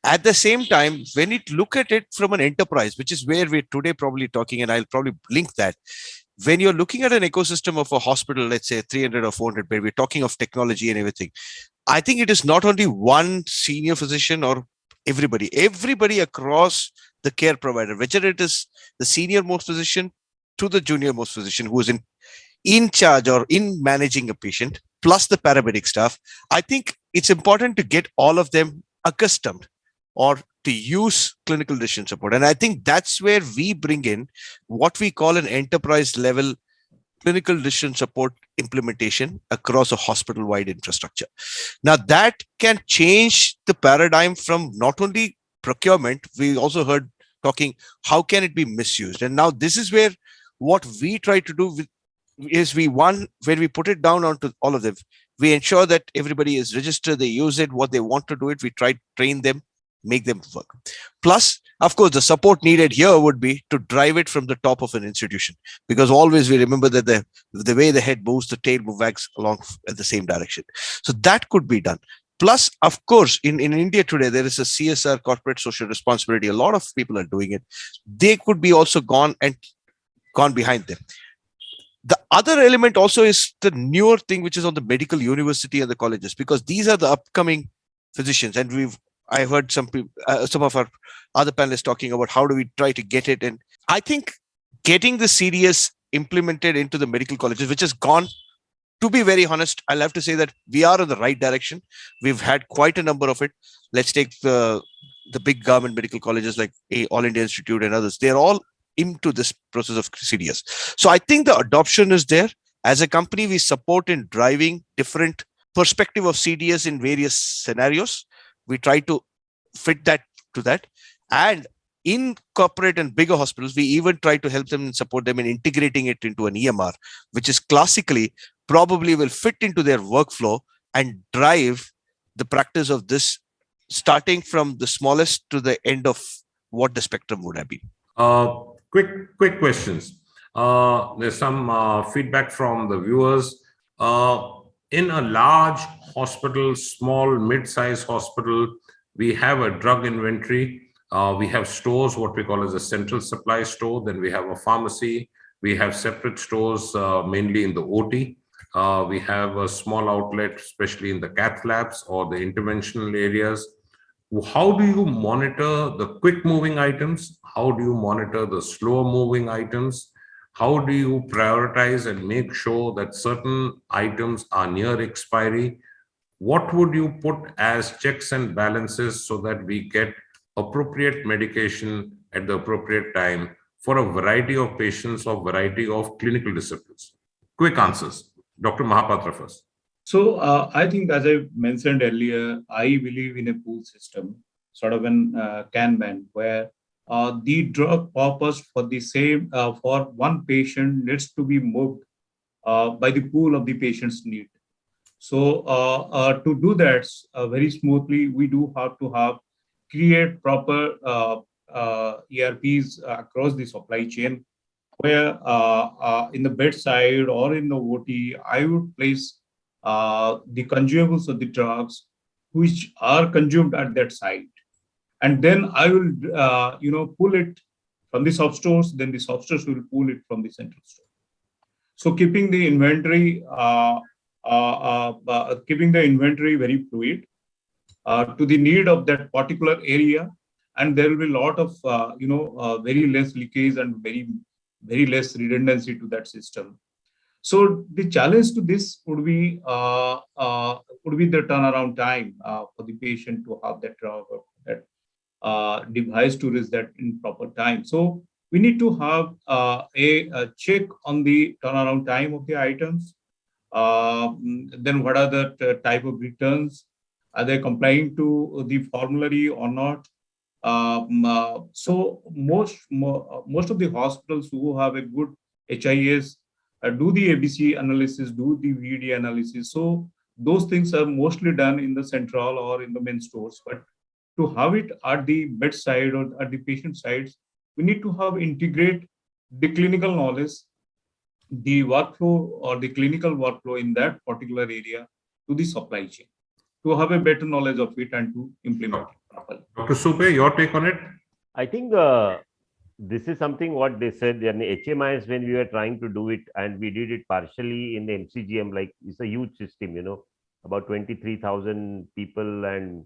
At the same time, when you look at it from an enterprise, which is where we're today probably talking, and I'll probably link that. When you're looking at an ecosystem of a hospital, let's say 300 or 400 bed, we're talking of technology and everything. I think it is not only one senior physician or everybody across the care provider, whether it is the senior most physician to the junior most physician who is in charge or in managing a patient, plus the paramedic staff. I think it's important to get all of them accustomed or to use clinical decision support. And I think that's where we bring in what we call an enterprise level clinical decision support implementation across a hospital-wide infrastructure. Now that can change the paradigm from not only procurement, we also heard talking, how can it be misused? And now this is where what we try to do is when we put it down onto all of them, we ensure that everybody is registered, they use it, what they want to do it, we try to train them. make them work. Plus, of course, the support needed here would be to drive it from the top of an institution, because always we remember that the way the head moves, the tail wags along at the same direction. So that could be done. Plus, of course, in India today, there is a CSR, corporate social responsibility. A lot of people are doing it. They could be also gone behind them. The other element also is the newer thing, which is on the medical university and the colleges, because these are the upcoming physicians. And I heard some people, some of our other panelists talking about how do we try to get it. And I think getting the CDS implemented into the medical colleges, which has gone, to be very honest, I'll have to say that we are in the right direction. We've had quite a number of it. Let's take the big government medical colleges like All India Institute and others. They're all into this process of CDS. So I think the adoption is there. As a company, we support in driving different perspective of CDS in various scenarios. We try to fit that to that. And in corporate and bigger hospitals, we even try to help them and support them in integrating it into an EMR, which is classically probably will fit into their workflow and drive the practice of this, starting from the smallest to the end of what the spectrum would have been. Quick questions. There's some feedback from the viewers. In a large hospital, small, mid-sized hospital, we have a drug inventory. We have stores, what we call as a central supply store. Then we have a pharmacy. We have separate stores, mainly in the OT. We have a small outlet, especially in the cath labs or the interventional areas. How do you monitor the quick moving items? How do you monitor the slow moving items? How do you prioritize and make sure that certain items are near expiry? What would you put as checks and balances so that we get appropriate medication at the appropriate time for a variety of patients or variety of clinical disciplines? Quick answers. Dr. Mahapatra first. So I think, as I mentioned earlier, I believe in a pool system, sort of an Kanban, where the drug purpose for the same for one patient needs to be moved by the pool of the patient's need. So to do that very smoothly, we do have to create proper ERPs across the supply chain, where in the bedside or in the OT, I would place the consumables of the drugs which are consumed at that site. And then I will, pull it from the sub stores, then the sub stores will pull it from the central store. So keeping the inventory, very fluid to the need of that particular area. And there will be a lot of, very less leakage and very less redundancy to that system. So the challenge to this would be the turnaround time for the patient to have that drug or that device to reach that in proper time. So we need to have a check on the turnaround time of the items. Then what are the type of returns? Are they complying to the formulary or not? So most of the hospitals who have a good HIS do the ABC analysis, do the VD analysis. So those things are mostly done in the central or in the main stores. But to have it at the bedside or at the patient sides, we need to have integrate the clinical knowledge, the workflow or the clinical workflow in that particular area to the supply chain, to have a better knowledge of it and to implement it properly. Dr. Supe, your take on it? I think this is something what they said in the HMIs when we were trying to do it, and we did it partially in the MCGM. Like, it's a huge system, about 23,000 people and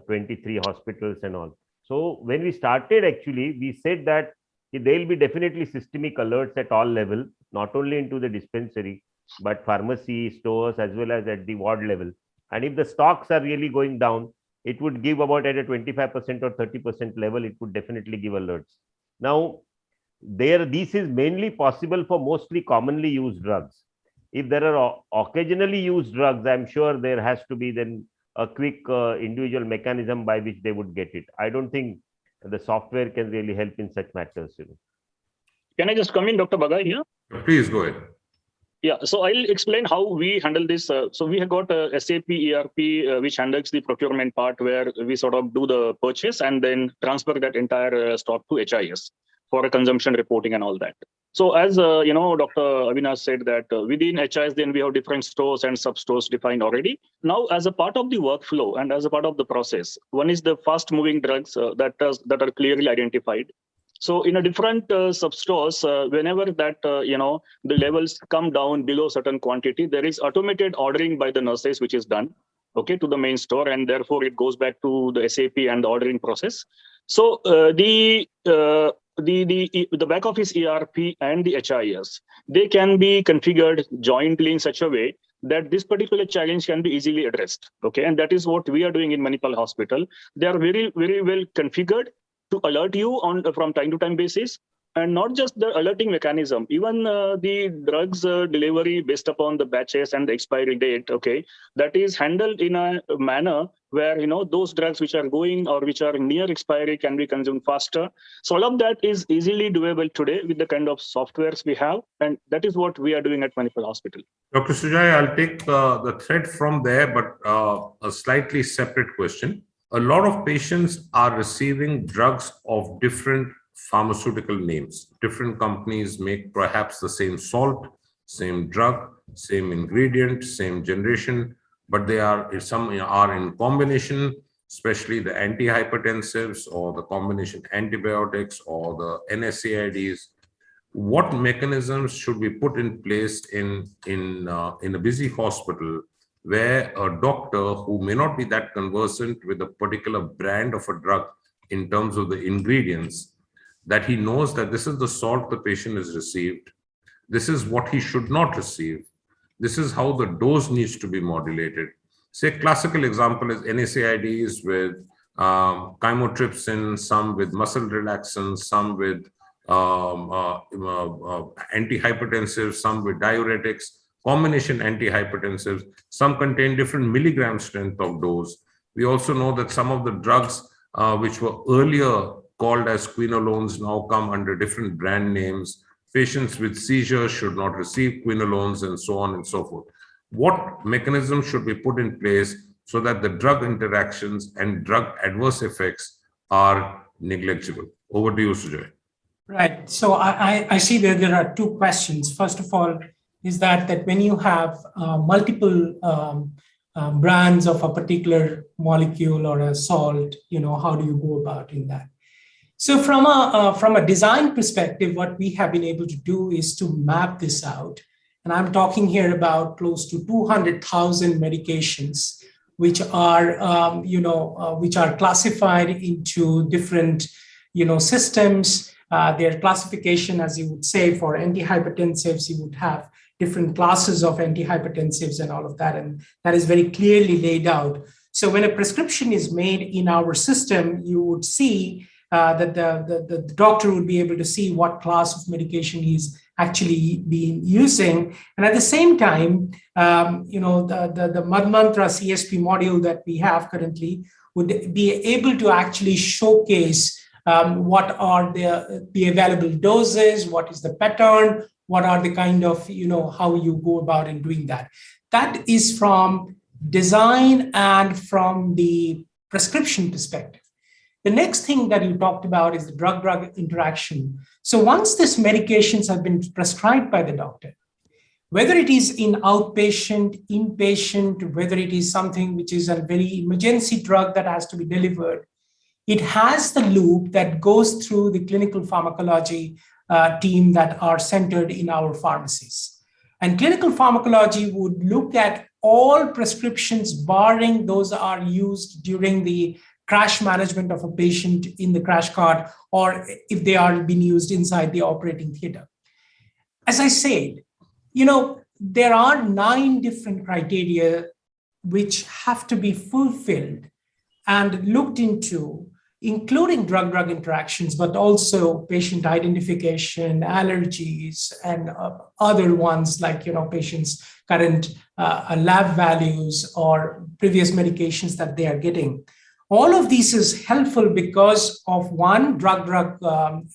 23 hospitals and all. So when we started, actually, we said that there will be definitely systemic alerts at all levels, not only into the dispensary, but pharmacy, stores, as well as at the ward level. And if the stocks are really going down, it would give about at a 25% or 30% level, it would definitely give alerts. Now, this is mainly possible for mostly commonly used drugs. If there are occasionally used drugs, I'm sure there has to be then a quick individual mechanism by which they would get it. I don't think the software can really help in such matters. Can I just come in, Dr. Bagai, here? Please go ahead. Yeah, so I'll explain how we handle this. So we have got a SAP ERP, which handles the procurement part, where we sort of do the purchase and then transfer that entire stock to HIS for a consumption reporting and all that. So as Dr. Avinash said that within HIS, then we have different stores and sub-stores defined already. Now, as a part of the workflow and as a part of the process, one is the fast-moving drugs that are clearly identified. So in a different sub-stores, whenever that, the levels come down below certain quantity, there is automated ordering by the nurses, which is done, okay, to the main store. And therefore, it goes back to the SAP and the ordering process. So the back office ERP and the HIS, they can be configured jointly in such a way that this particular challenge can be easily addressed, okay? And that is what we are doing in Manipal Hospital. They are very, very well configured to alert you on from time to time basis, and not just the alerting mechanism, even the drugs delivery based upon the batches and the expiry date, okay, that is handled in a manner where those drugs which are going or which are near expiry can be consumed faster. So all of that is easily doable today with the kind of softwares we have, and that is what we are doing at Manipal Hospital. Dr. Sujay, I'll take the thread from there, but a slightly separate question. A lot of patients are receiving drugs of different pharmaceutical names. Different companies make perhaps the same salt, same drug, same ingredient, same generation, but some are in combination, especially the antihypertensives or the combination antibiotics or the NSAIDs. What mechanisms should be put in place in a busy hospital where a doctor who may not be that conversant with a particular brand of a drug in terms of the ingredients, that he knows that this is the salt the patient has received, this is what he should not receive, this is how the dose needs to be modulated. Say, classical example is NSAIDs with chymotrypsin, some with muscle relaxants, some with antihypertensives, some with diuretics, combination antihypertensives, some contain different milligram strength of dose. We also know that some of the drugs which were earlier called as quinolones now come under different brand names. Patients with seizures should not receive quinolones, and so on and so forth. What mechanisms should be put in place so that the drug interactions and drug adverse effects are negligible? Over to you, Sujay. Right. So I see that there are two questions. First of all, is that when you have multiple brands of a particular molecule or a salt, how do you go about in that? So from a design perspective, what we have been able to do is to map this out. And I'm talking here about close to 200,000 medications, which are, which are classified into different, systems. Their classification, as you would say, for antihypertensives, you would have different classes of antihypertensives and all of that. And that is very clearly laid out. So when a prescription is made in our system, you would see that the doctor would be able to see what class of medication he's actually been using. And at the same time, the Mad Mantra CSP module that we have currently would be able to actually showcase what are the available doses, what is the pattern, what are the kind of, how you go about in doing that. That is from design and from the prescription perspective. The next thing that you talked about is the drug-drug interaction. So once these medications have been prescribed by the doctor, whether it is in outpatient, inpatient, whether it is something which is a very emergency drug that has to be delivered, it has the loop that goes through the clinical pharmacology team that are centered in our pharmacies. And clinical pharmacology would look at all prescriptions, barring those are used during the crash management of a patient in the crash cart, or if they are being used inside the operating theater. As I said, there are 9 different criteria which have to be fulfilled and looked into, including drug-drug interactions, but also patient identification, allergies, and other ones like, patients' current lab values or previous medications that they are getting. All of these is helpful because of one, drug-drug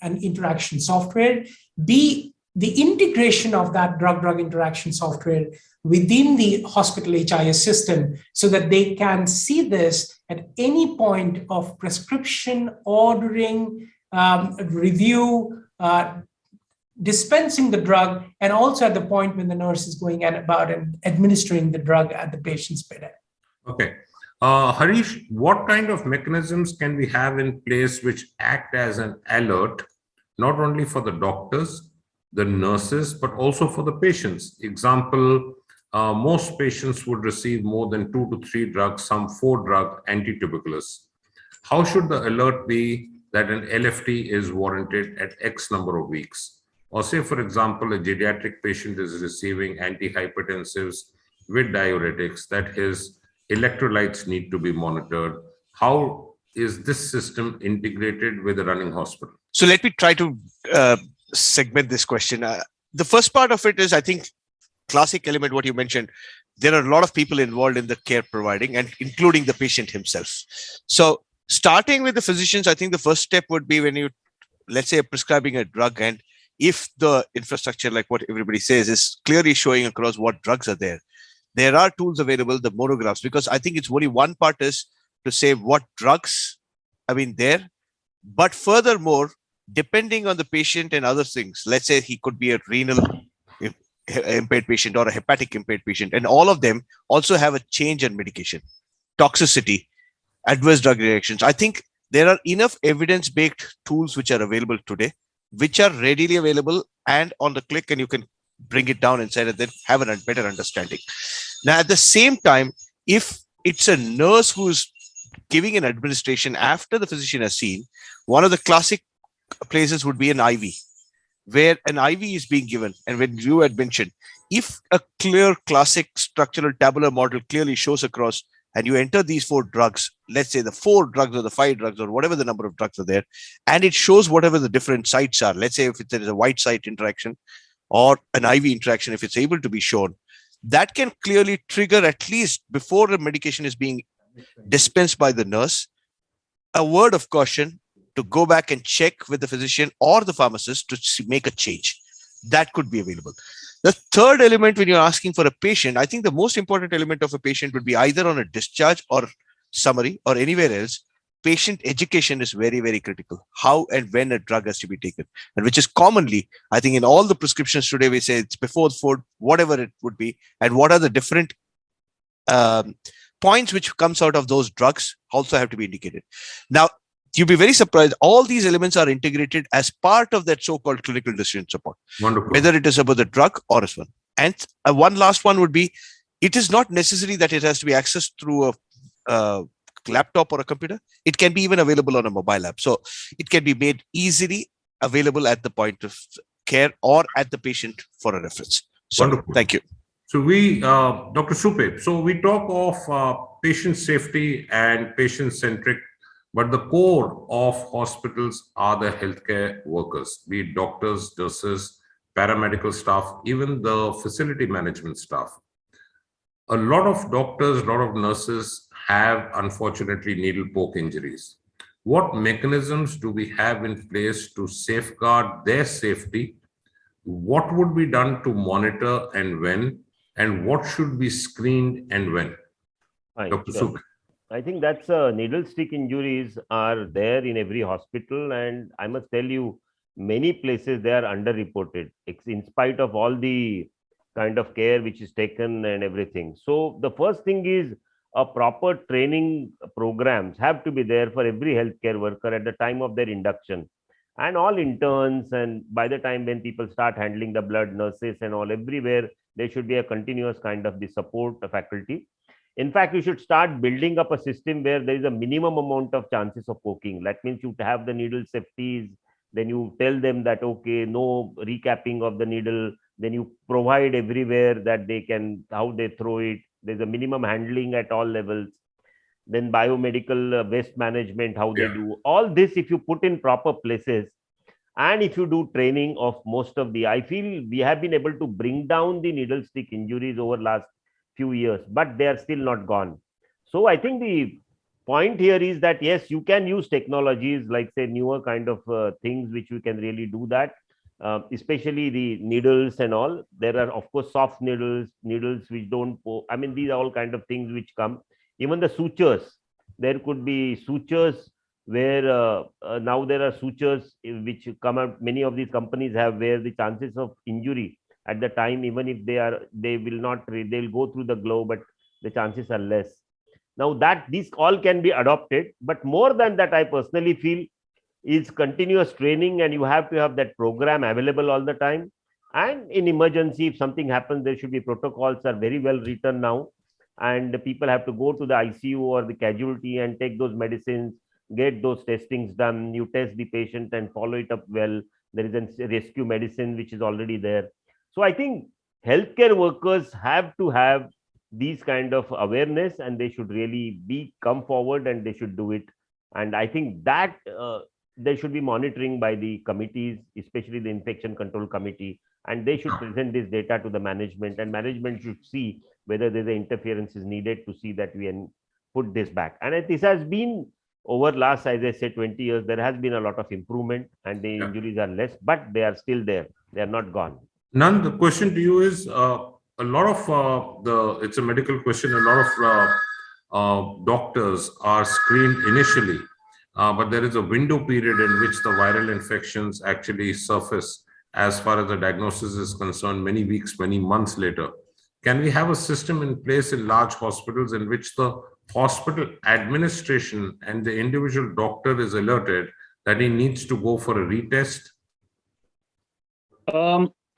and interaction software, B, the integration of that drug-drug interaction software within the hospital HIS system so that they can see this at any point of prescription, ordering, review, dispensing the drug, and also at the point when the nurse is going about and administering the drug at the patient's bed. Okay. Harish, what kind of mechanisms can we have in place which act as an alert, not only for the doctors, the nurses, but also for the patients? Example, most patients would receive more than 2 to 3 drugs, some 4 drug anti-tuberculous. How should the alert be that an LFT is warranted at X number of weeks? Or say, for example, a geriatric patient is receiving antihypertensives with diuretics, that his electrolytes need to be monitored. How is this system integrated with the running hospital? So let me try to segment this question. The first part of it is, I think, classic element, what you mentioned. There are a lot of people involved in the care providing, and including the patient himself. So starting with the physicians, I think the first step would be when you, let's say, prescribing a drug, and if the infrastructure, like what everybody says, is clearly showing across what drugs are there, there are tools available, the monographs, because I think it's only one part is to say what drugs have been there. But furthermore, depending on the patient and other things, let's say he could be a renal impaired patient or a hepatic impaired patient, and all of them also have a change in medication, toxicity, adverse drug reactions. I think there are enough evidence-based tools which are available today, which are readily available and on the click, and you can bring it down inside and then have a better understanding. Now, at the same time, if it's a nurse who's giving an administration after the physician has seen, one of the classic places would be an IV, where an IV is being given. And when you had mentioned, if a clear classic structural tabular model clearly shows across, and you enter these 4 drugs, let's say the 4 drugs or the 5 drugs or whatever the number of drugs are there, and it shows whatever the different sites are, let's say if there is a white site interaction or an IV interaction, if it's able to be shown, that can clearly trigger, at least before the medication is being dispensed by the nurse, a word of caution to go back and check with the physician or the pharmacist to make a change. That could be available. The third element, when you're asking for a patient, I think the most important element of a patient would be either on a discharge or summary or anywhere else. Patient education is very, very critical. How and when a drug has to be taken, and which is commonly, I think, in all the prescriptions today, we say it's before food, whatever it would be, and what are the different points which comes out of those drugs also have to be indicated. Now, you'll be very surprised. All these elements are integrated as part of that so-called clinical decision support. Wonderful. Whether it is about the drug or as one. And one last one would be, it is not necessary that it has to be accessed through a laptop or a computer. It can be even available on a mobile app. So it can be made easily available at the point of care or at the patient for a reference. So Wonderful. Thank you. So we, Dr. Supe, so we talk of patient safety and patient-centric, but the core of hospitals are the healthcare workers, be it doctors, nurses, paramedical staff, even the facility management staff. A lot of doctors, a lot of nurses have, unfortunately, needle poke injuries. What mechanisms do we have in place to safeguard their safety? What would be done to monitor and when? And what should be screened and when? Fine, Dr. sure. Supe. I think that's needle stick injuries are there in every hospital, and I must tell you, many places they are underreported in spite of all the kind of care which is taken and everything. So the first thing is a proper training programs have to be there for every healthcare worker at the time of their induction, and all interns, and by the time when people start handling the blood, nurses and all, everywhere there should be a continuous kind of the support faculty. In fact, you should start building up a system where there is a minimum amount of chances of poking. That means you have the needle safeties, then you tell them that, okay, no recapping of the needle, then you provide everywhere that they can, how they throw it. There's a minimum handling at all levels. Then biomedical waste management, how they do. All this, if you put in proper places, and if you do training of most of the, I feel we have been able to bring down the needle stick injuries over last few years, but they are still not gone. So I think the point here is that, yes, you can use technologies like, say, newer kind of things which you can really do that. especially the needles and all. There are, of course, soft needles, needles which don't, I mean, these are all kind of things which come. Even the sutures, there could be sutures where now there are sutures which come out. Many of these companies have where the chances of injury at the time, even if they will not, they will go through the glove, but the chances are less. Now that these all can be adopted, but more than that, I personally feel is continuous training, and you have to have that program available all the time. And in emergency, if something happens, there should be protocols are very well written now, and the people have to go to the ICU or the casualty and take those medicines, get those testings done. You test the patient and follow it up well. There is a rescue medicine which is already there. So I think healthcare workers have to have these kind of awareness, and they should really come forward and they should do it. And I think that there should be monitoring by the committees, especially the infection control committee, and they should present this data to the management, and management should see whether there's interference is needed to see that we can put this back. And this has been over last, as I said, 20 years, there has been a lot of improvement, and the injuries are less, but they are still there. They are not gone. Nand, the question to you is, a lot of it's a medical question, a lot of doctors are screened initially, but there is a window period in which the viral infections actually surface as far as the diagnosis is concerned, many weeks, many months later. Can we have a system in place in large hospitals in which the hospital administration and the individual doctor is alerted that he needs to go for a retest?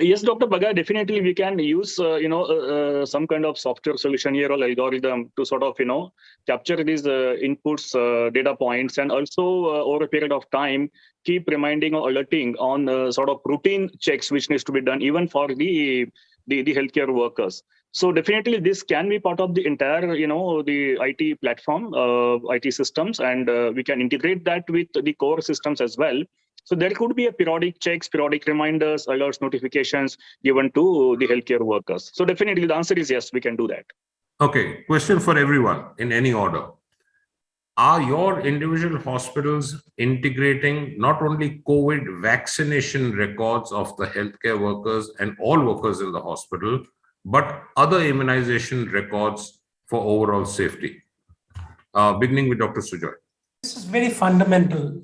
Yes, Dr. Bagai, definitely we can use, some kind of software solution here or algorithm to sort of, capture these inputs, data points, and also over a period of time, keep reminding or alerting on sort of routine checks which needs to be done even for the healthcare workers. So definitely this can be part of the entire, the IT platform, IT systems, and we can integrate that with the core systems as well. So there could be a periodic checks, periodic reminders, alerts, notifications given to the healthcare workers. So definitely the answer is yes, we can do that. Okay, question for everyone in any order. Are your individual hospitals integrating not only COVID vaccination records of the healthcare workers and all workers in the hospital, but other immunization records for overall safety? Beginning with Dr. Sujoy. This is very fundamental.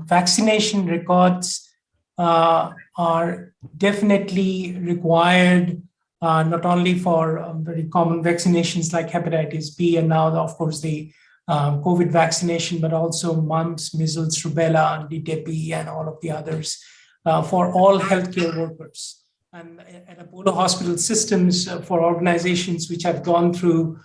Vaccination records are definitely required, not only for very common vaccinations like hepatitis B, and now, of course, the COVID vaccination, but also mumps, measles, rubella, DTP, and all of the others for all healthcare workers. And at Apollo Hospital Systems, for organizations which have gone through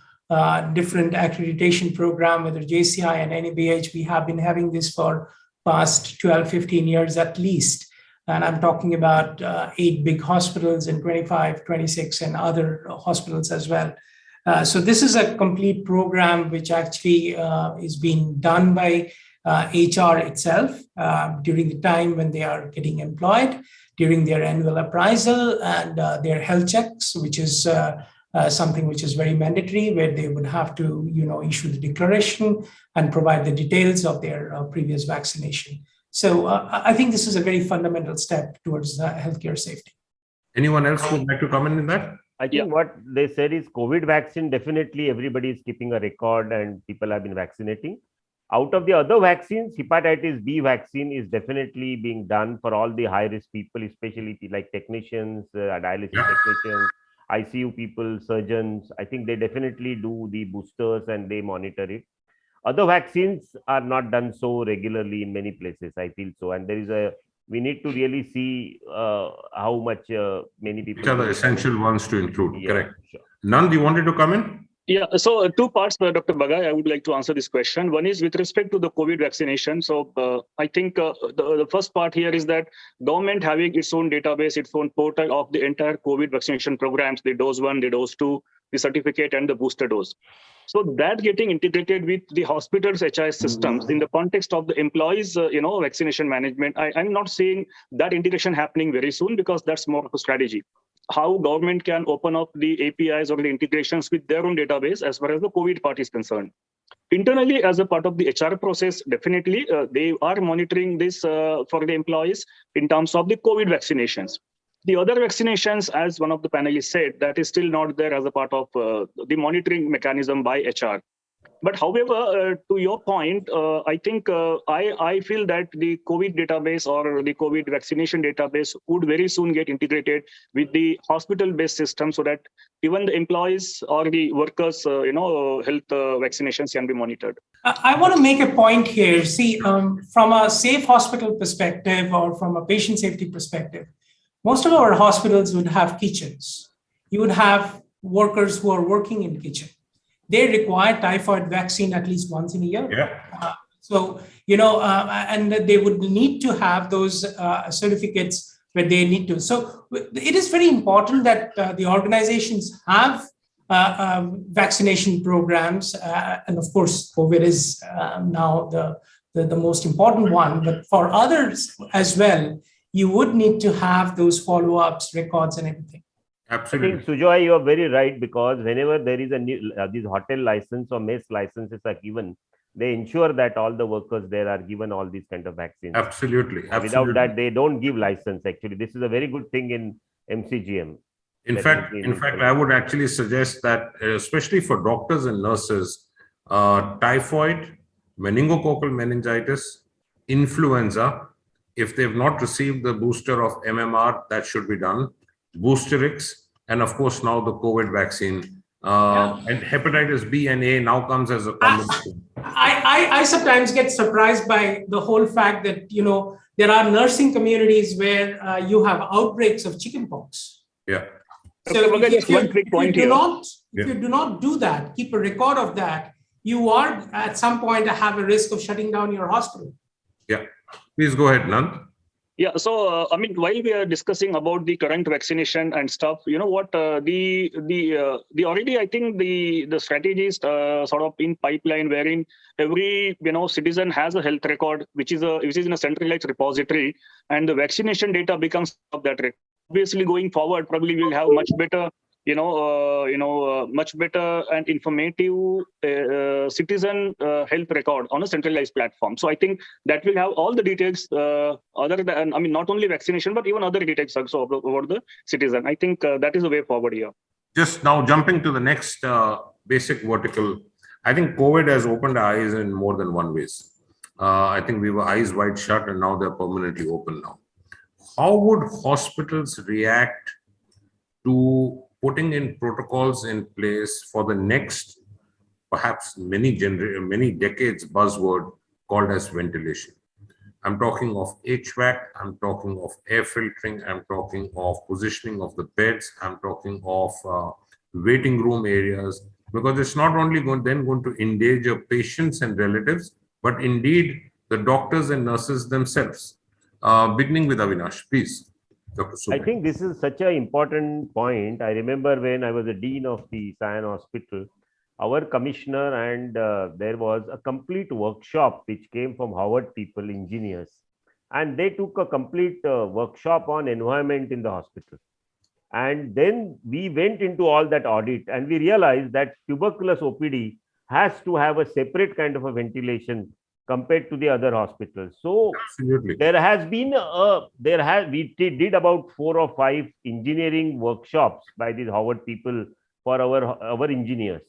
different accreditation program, whether JCI and NABH, we have been having this for past 12, 15 years at least. And I'm talking about 8 big hospitals and 25, 26 and other hospitals as well. So this is a complete program which actually is being done by HR itself during the time when they are getting employed, during their annual appraisal and their health checks, which is something which is very mandatory, where they would have to, issue the declaration and provide the details of their previous vaccination. So I think this is a very fundamental step towards healthcare safety. Anyone else who would like to comment on that? I think what they said is COVID vaccine, definitely everybody is keeping a record and people have been vaccinating. Out of the other vaccines, hepatitis B vaccine is definitely being done for all the high-risk people, especially like technicians, dialysis technicians, ICU people, surgeons. I think they definitely do the boosters and they monitor it. Other vaccines are not done so regularly in many places, I feel so. And we need to really see how much many people. Which are the essential ones to include, correct. Sure. Nand, you wanted to come in? Yeah, so 2 parts, Dr. Bagai, I would like to answer this question. One is with respect to the COVID vaccination. So I think the first part here is that government having its own database, its own portal of the entire COVID vaccination programs, the dose 1, the dose 2, the certificate and the booster dose. So that getting integrated with the hospital's HIS systems in the context of the employees, vaccination management. I'm not saying that integration happening very soon because that's more of a strategy. How government can open up the APIs or the integrations with their own database as far as the COVID part is concerned. Internally, as a part of the HR process, definitely they are monitoring this for the employees in terms of the COVID vaccinations. The other vaccinations, as one of the panelists said, that is still not there as a part of the monitoring mechanism by HR. But however, to your point, I think I feel that the COVID database or the COVID vaccination database would very soon get integrated with the hospital-based system, so that even the employees or the workers, health vaccinations can be monitored. I want to make a point here. See, from a safe hospital perspective or from a patient safety perspective, most of our hospitals would have kitchens. You would have workers who are working in kitchen. They require typhoid vaccine at least once in a year. Yeah. And they would need to have those certificates where they need to. So it is very important that the organizations have vaccination programs. And of course, COVID is now the most important one. But for others as well, you would need to have those follow-ups, records, and everything. Absolutely. I think, Sujoy, you are very right, because whenever there is a new, these hotel license or mess licenses are given, they ensure that all the workers there are given all these kind of vaccines. Absolutely. Without that, they don't give license. Actually, this is a very good thing in MCGM. In fact, I would actually suggest that, especially for doctors and nurses, typhoid, meningococcal meningitis, influenza, if they've not received the booster of MMR, that should be done. Boosterix, and of course now the COVID vaccine, and hepatitis B and A now comes as a combination. I sometimes get surprised by the whole fact that there are nursing communities where you have outbreaks of chickenpox. Yeah. So if you do not do that, keep a record of that, you are at some point have a risk of shutting down your hospital. Yeah. Please go ahead, Nand. Yeah, so while we are discussing about the current vaccination and stuff, you know what, the already I think the strategy is sort of in pipeline, wherein every citizen has a health record which is in a centralized repository, and the vaccination data becomes of that record. Obviously, going forward, probably we'll have much better much better and informative citizen health record on a centralized platform. So I think that will have all the details other than, not only vaccination, but even other details also about the citizen. I think that is the way forward here. Just now jumping to the next basic vertical, I think COVID has opened our eyes in more than one ways. I think we were eyes wide shut and now they're permanently open now. How would hospitals react to putting in protocols in place for the next, perhaps many decades buzzword called as ventilation? I'm talking of HVAC, I'm talking of air filtering, I'm talking of positioning of the beds, I'm talking of waiting room areas, because it's not only going to endanger patients and relatives, but indeed the doctors and nurses themselves. Beginning with Avinash, please. I think this is such an important point. I remember when I was the dean of the Sion Hospital, our commissioner and there was a complete workshop which came from Howard people, engineers, and they took a complete workshop on environment in the hospital. And then we went into all that audit and we realized that tuberculosis OPD has to have a separate kind of a ventilation compared to the other hospitals. So absolutely, there has been we did about 4 or 5 engineering workshops by these Howard people for our engineers.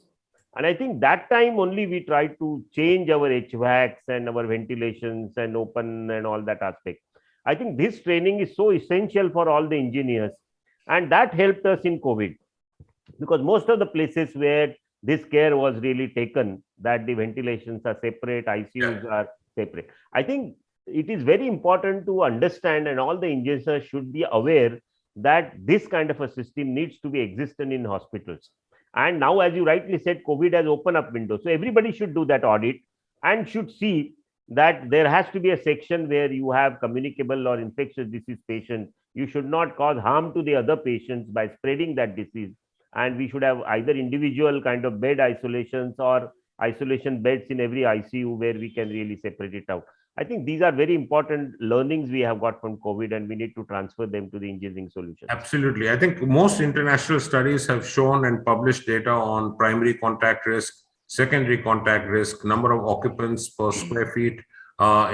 And I think that time only we tried to change our HVACs and our ventilations and open and all that aspect. I think this training is so essential for all the engineers, and that helped us in COVID, because most of the places where this care was really taken, that the ventilations are separate, ICUs are separate. I think it is very important to understand, and all the engineers should be aware that this kind of a system needs to be existent in hospitals. And now, as you rightly said, COVID has opened up windows. So everybody should do that audit and should see that there has to be a section where you have communicable or infectious disease patients. You should not cause harm to the other patients by spreading that disease. And we should have either individual kind of bed isolations or isolation beds in every ICU where we can really separate it out. I think these are very important learnings we have got from COVID, and we need to transfer them to the engineering solutions. Absolutely. I think most international studies have shown and published data on primary contact risk, secondary contact risk, number of occupants per square feet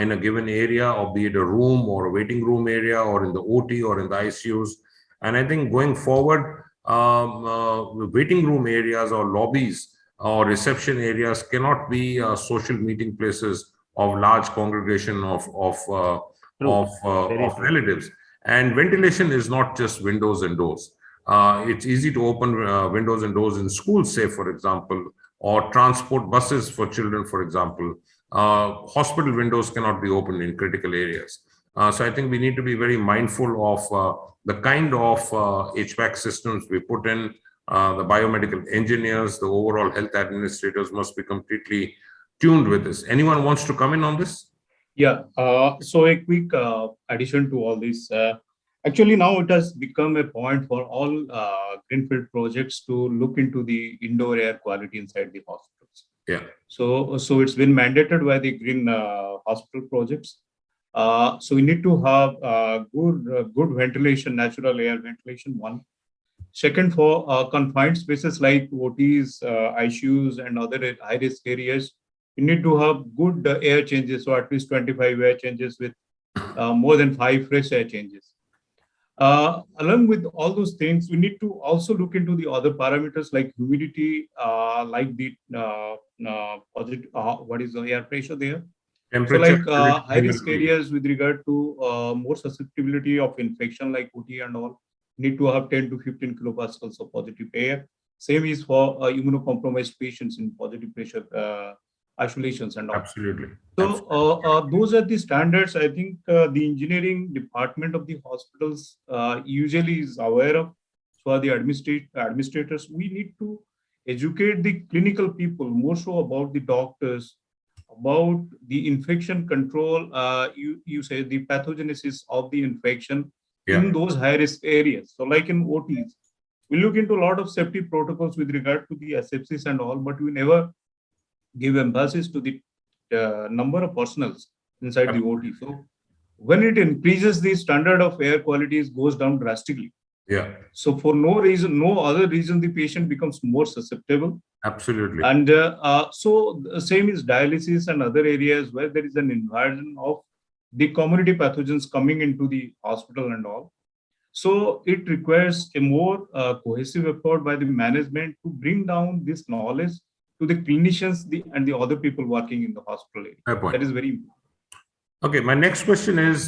in a given area, or be it a room or a waiting room area, or in the OT or in the ICUs. And I think going forward, waiting room areas or lobbies or reception areas cannot be social meeting places of large congregation of relatives. And ventilation is not just windows and doors. It's easy to open windows and doors in schools, say, for example, or transport buses for children, for example. Hospital windows cannot be opened in critical areas. So I think we need to be very mindful of the kind of HVAC systems we put in. The biomedical engineers, the overall health administrators must be completely tuned with this. Anyone wants to come in on this? Yeah. So a quick addition to all this. Actually, now it has become a point for all greenfield projects to look into the indoor air quality inside the hospitals. Yeah. So it's been mandated by the green hospital projects. So we need to have good ventilation, natural air ventilation. One. Second, for confined spaces like OTs, ICUs, and other high-risk areas, you need to have good air changes, so at least 25 air changes with more than 5 fresh air changes. Along with all those things, we need to also look into the other parameters like humidity, like the what is the air pressure there? Temperature. So like high-risk areas with regard to more susceptibility of infection like OT and all, need to have 10 to 15 kilopascals of positive air. Same is for immunocompromised patients in positive pressure isolations and all. Absolutely. So those are the standards I think the engineering department of the hospitals usually is aware of. So are the administrators. We need to educate the clinical people more so about the doctors, about the infection control. You say the pathogenesis of the infection in those high-risk areas. So like in OTs, we look into a lot of safety protocols with regard to the asepsis and all, but we never give emphasis to the number of personals inside the OT. So when it increases, the standard of air quality goes down drastically. Yeah. So for no reason, no other reason, the patient becomes more susceptible. Absolutely. And so the same is dialysis and other areas where there is an invasion of the community pathogens coming into the hospital and all. So it requires a more cohesive effort by the management to bring down this knowledge to the clinicians and the other people working in the hospital area. That is very important. Okay, my next question is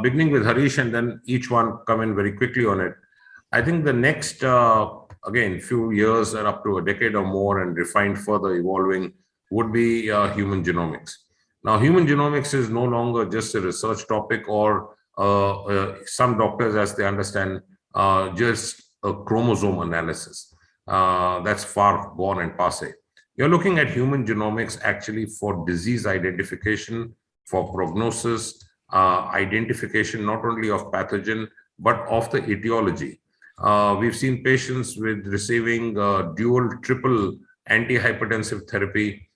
beginning with Harish, and then each one come in very quickly on it. I think the next, again, few years and up to a decade or more and refined further evolving would be human genomics. Now, human genomics is no longer just a research topic or some doctors, as they understand, just a chromosome analysis. That's far gone and passé. You're looking at human genomics actually for disease identification, for prognosis, identification not only of pathogen, but of the etiology. We've seen patients with receiving dual, triple antihypertensive therapy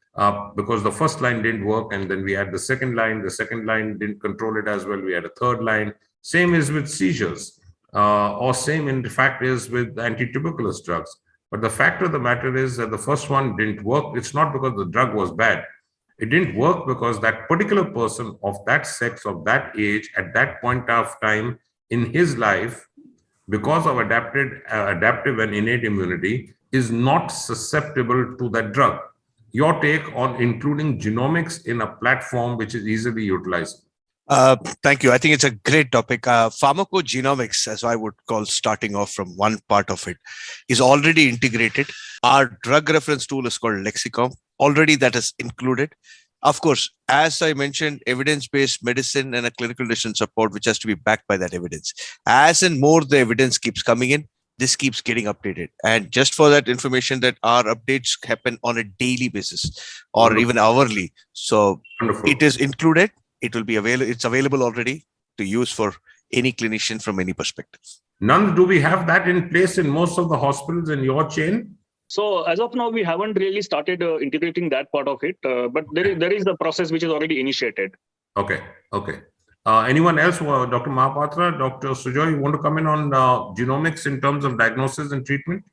because the first line didn't work, and then we had the second line. The second line didn't control it as well. We had a third line. Same is with seizures, or same in fact is with anti-tuberculous drugs. But the fact of the matter is that the first one didn't work. It's not because the drug was bad. It didn't work because that particular person of that sex, of that age, at that point of time in his life, because of adaptive and innate immunity, is not susceptible to that drug. Your take on including genomics in a platform which is easily utilized? Thank you. I think it's a great topic. Pharmacogenomics, as I would call starting off from one part of it, is already integrated. Our drug reference tool is called Lexicom. Already that is included. Of course, as I mentioned, evidence-based medicine and a clinical decision support, which has to be backed by that evidence. As and more the evidence keeps coming in, this keeps getting updated. And just for that information, that our updates happen on a daily basis or even hourly. So it is included. It will be available. It's available already to use for any clinician from any perspective. Nand, do we have that in place in most of the hospitals in your chain? So as of now, we haven't really started integrating that part of it, but there is a process which is already initiated. Okay. Anyone else? Dr. Mahapatra, Dr. Sujoy, you want to come in on genomics in terms of diagnosis and treatment?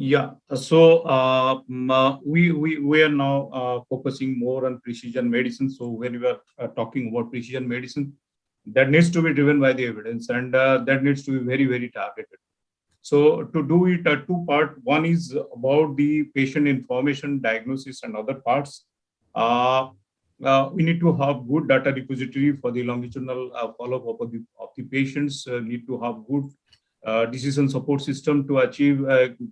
Yeah, so we are now focusing more on precision medicine. So when we are talking about precision medicine, that needs to be driven by the evidence, and that needs to be very, very targeted. So to do it, two part. One is about the patient information, diagnosis, and other parts. Uh, we need to have good data repository for the longitudinal follow-up of the patients. Need to have good decision support system to achieve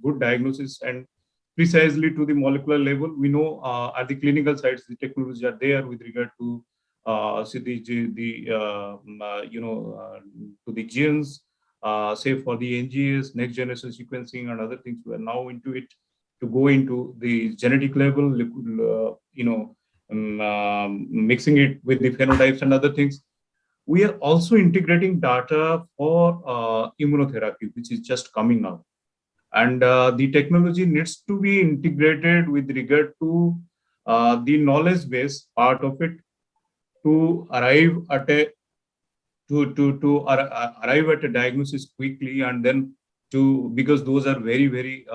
good diagnosis, and precisely to the molecular level. We know at the clinical sites the technologies are there with regard to see to the genes, say for the NGS, next generation sequencing, and other things. We are now into it to go into the genetic level, mixing it with the phenotypes and other things. We are also integrating data for immunotherapy, which is just coming out. And the technology needs to be integrated with regard to the knowledge base part of it to arrive at a arrive at a diagnosis quickly, and then because those are very, very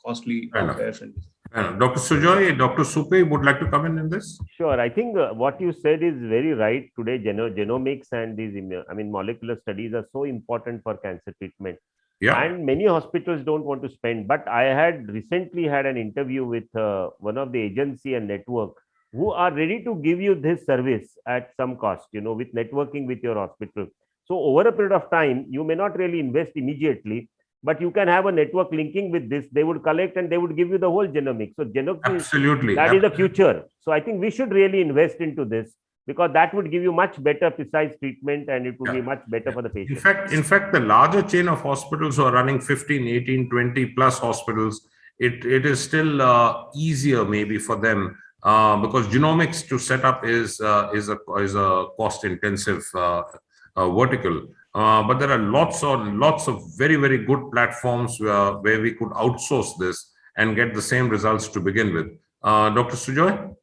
costly affairs. Dr. Sujoy, Dr. Supe would like to come in this. Sure. I think what you said is very right. Today, genomics and these, molecular studies are so important for cancer treatment. Yeah. And many hospitals don't want to spend. But I had recently had an interview with one of the agency and network who are ready to give you this service at some cost, with networking with your hospital. So over a period of time, you may not really invest immediately, but you can have a network linking with this. They would collect and they would give you the whole genomics. So genomics, absolutely, that is the future. So I think we should really invest into this, because that would give you much better precise treatment, and it would be much better for the patient. In fact, the larger chain of hospitals who are running 15, 18, 20 plus hospitals, it is still easier maybe for them because genomics to set up is a cost intensive vertical. But there are lots of very, very good platforms where we could outsource this and get the same results to begin with. Dr. Sujoy?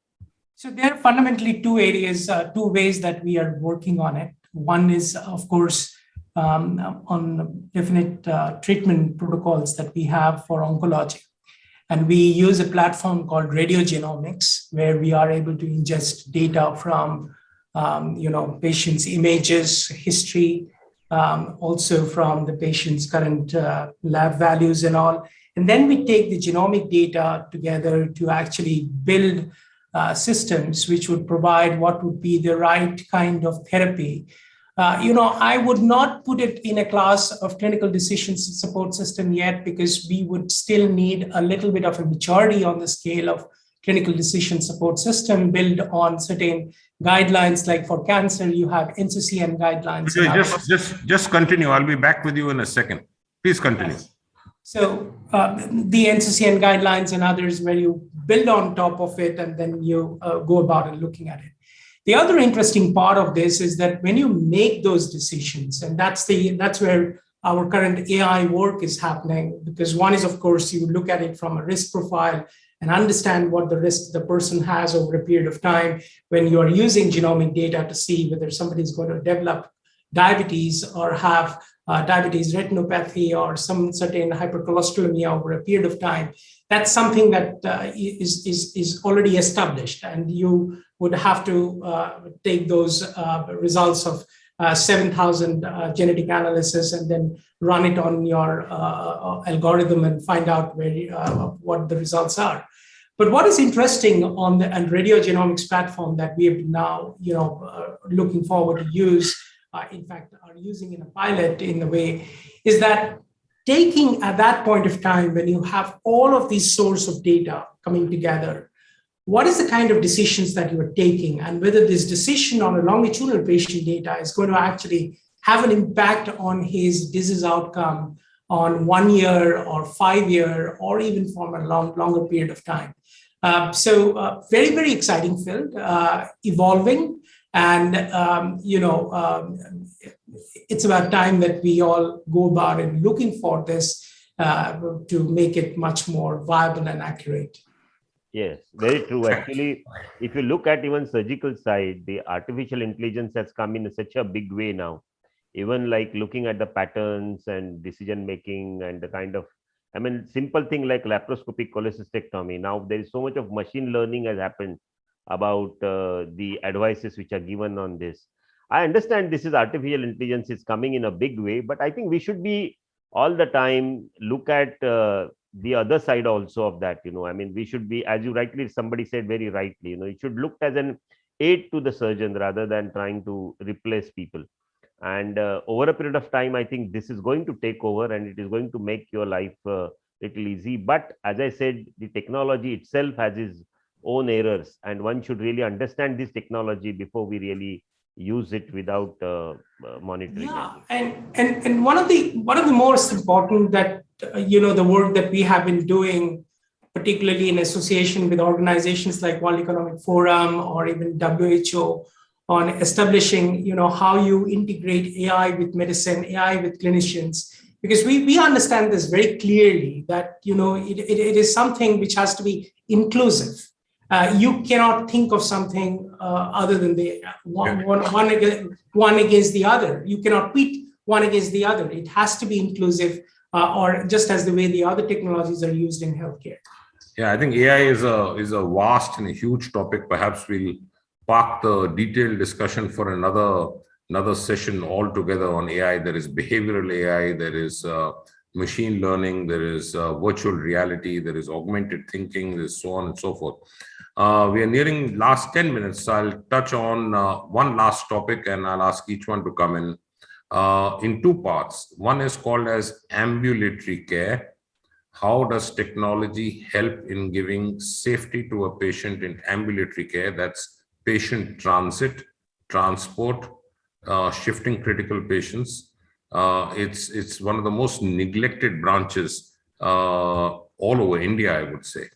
So there are fundamentally two areas, two ways that we are working on it. One is, of course, on definite treatment protocols that we have for oncology. And we use a platform called radiogenomics, where we are able to ingest data from, patients' images, history, also from the patient's current lab values and all. And then we take the genomic data together to actually build systems which would provide what would be the right kind of therapy. I would not put it in a class of clinical decision support system yet, because we would still need a little bit of a maturity on the scale of clinical decision support system built on certain guidelines. Like for cancer, you have NCCN guidelines. Just continue. I'll be back with you in a second. Please continue. Yes. So the NCCN guidelines and others, where you build on top of it and then you go about and looking at it. The other interesting part of this is that when you make those decisions, and that's where our current AI work is happening, because one is, of course, you look at it from a risk profile and understand what the risk the person has over a period of time when you are using genomic data to see whether somebody is going to develop diabetes or have diabetes retinopathy or some certain hypercholesterolemia over a period of time. That's something that is already established, and you would have to take those results of 7,000 genetic analysis and then run it on your algorithm and find out what the results are. But what is interesting on the radiogenomics platform that we have now, looking forward to use, in fact, are using in a pilot in a way, is that taking at that point of time when you have all of these sources of data coming together, what is the kind of decisions that you are taking, and whether this decision on a longitudinal patient data is going to actually have an impact on his disease outcome on 1 year or 5 year or even from a longer period of time. So very, very exciting field, evolving. And, it's about time that we all go about and looking for this to make it much more viable and accurate. Yes, very true. Actually, if you look at even surgical side, the artificial intelligence has come in such a big way now. Even like looking at the patterns and decision making and the kind of I mean, simple thing like laparoscopic cholecystectomy. Now there is so much of machine learning has happened about the advices which are given on this. I understand this is artificial intelligence is coming in a big way, but I think we should be all the time look at the other side also of that. I mean, we should be, as you rightly, somebody said very rightly, it should look as an aid to the surgeon rather than trying to replace people. And over a period of time, I think this is going to take over and it is going to make your life little easy. But as I said, the technology itself has its own errors, and one should really understand this technology before we really use it without monitoring. Yeah, and one of the most important that the work that we have been doing, particularly in association with organizations like World Economic Forum or even WHO, on establishing how you integrate AI with medicine, AI with clinicians, because we understand this very clearly that it is something which has to be inclusive. You cannot think of something other than the one against the other. You cannot pit one against the other. It has to be inclusive, or just as the way the other technologies are used in healthcare. Yeah, I think AI is a vast and a huge topic. Perhaps we'll park the detailed discussion for another session altogether on AI. There is behavioral AI, there is machine learning, there is virtual reality, there is augmented thinking, there's so on and so forth. We are nearing last 10 minutes, so I'll touch on one last topic and I'll ask each one to come in two parts. One is called as ambulatory care. How does technology help in giving safety to a patient in ambulatory care? That's patient transit, transport, shifting critical patients. It's one of the most neglected branches all over India, I would say.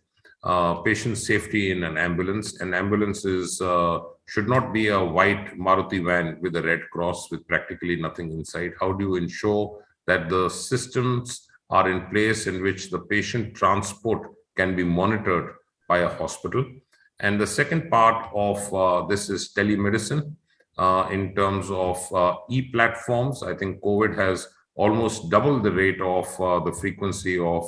Patient safety in an ambulance. An ambulance should not be a white Maruti van with a red cross with practically nothing inside. How do you ensure that the systems are in place in which the patient transport can be monitored by a hospital? And the second part of this is telemedicine in terms of e-platforms. I think COVID has almost doubled the rate of the frequency of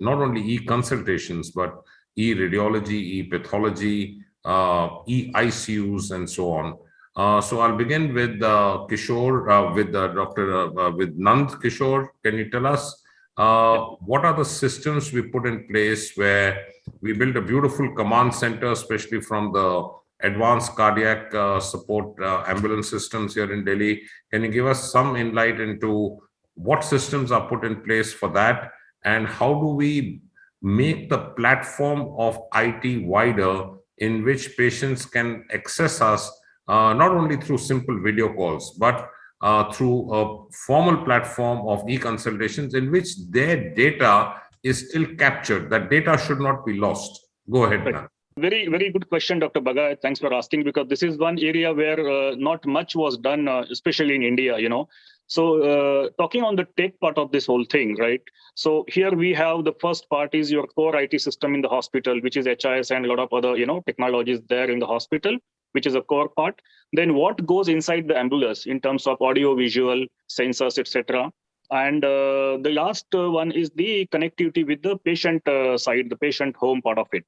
not only e-consultations, but e-radiology, e-pathology, e-ICUs, and so on. So I'll begin with Kishore, with Nand Kishore. Can you tell us what are the systems we put in place where we built a beautiful command center, especially from the advanced cardiac support ambulance systems here in Delhi? Can you give us some insight into what systems are put in place for that, and how do we make the platform of IT wider in which patients can access us not only through simple video calls, but through a formal platform of e-consultations in which their data is still captured? That data should not be lost. Go ahead, Nand. Very, very good question, Dr. Bagai. Thanks for asking, because this is one area where not much was done, especially in India, So talking on the tech part of this whole thing, right? So here we have the first part is your core IT system in the hospital, which is HIS and a lot of other, technologies there in the hospital, which is a core part. Then what goes inside the ambulance in terms of audio, visual, sensors, etc. And the last one is the connectivity with the patient side, the patient home part of it.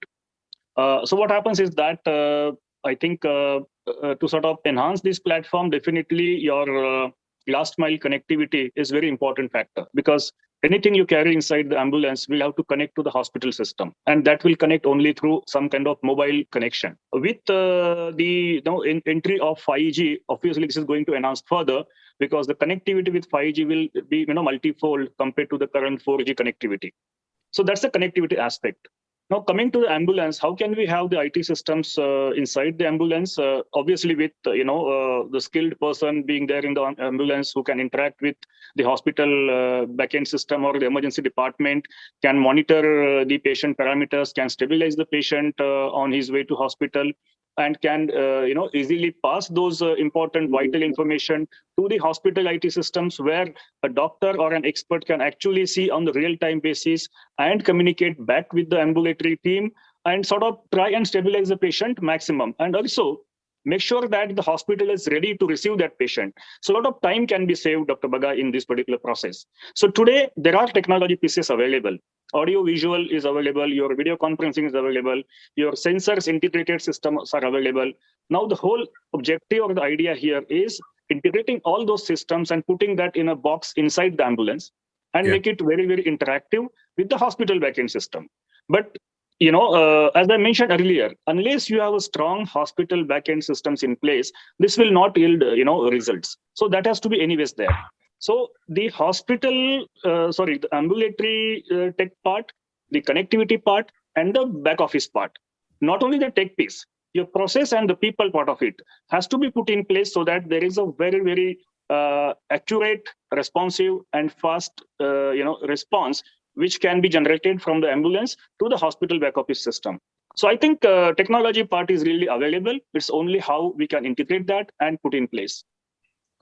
So what happens is that I think to sort of enhance this platform, definitely your last mile connectivity is very important factor, because anything you carry inside the ambulance will have to connect to the hospital system, and that will connect only through some kind of mobile connection. With the entry of 5G, obviously this is going to enhance further, because the connectivity with 5G will be multifold compared to the current 4G connectivity. So that's the connectivity aspect. Now, coming to the ambulance, how can we have the IT systems inside the ambulance? Obviously, with the skilled person being there in the ambulance who can interact with the hospital backend system or the emergency department, can monitor the patient parameters, can stabilize the patient on his way to hospital, and can easily pass those important vital information to the hospital IT systems, where a doctor or an expert can actually see on the real-time basis and communicate back with the ambulatory team and sort of try and stabilize the patient maximum. And also, make sure that the hospital is ready to receive that patient. So a lot of time can be saved, Dr. Baga, in this particular process. So today, there are technology pieces available. Audio visual is available, your video conferencing is available, your sensors integrated systems are available. Now the whole objective or the idea here is integrating all those systems and putting that in a box inside the ambulance and make it very, very interactive with the hospital backend system. But as I mentioned earlier, unless you have a strong hospital backend systems in place, this will not yield, results. So that has to be anyways there. So the the ambulatory tech part, the connectivity part, and the back office part, not only the tech piece, your process and the people part of it has to be put in place so that there is a very, very accurate, responsive, and fast, response which can be generated from the ambulance to the hospital back office system. So I think technology part is really available. It's only how we can integrate that and put in place.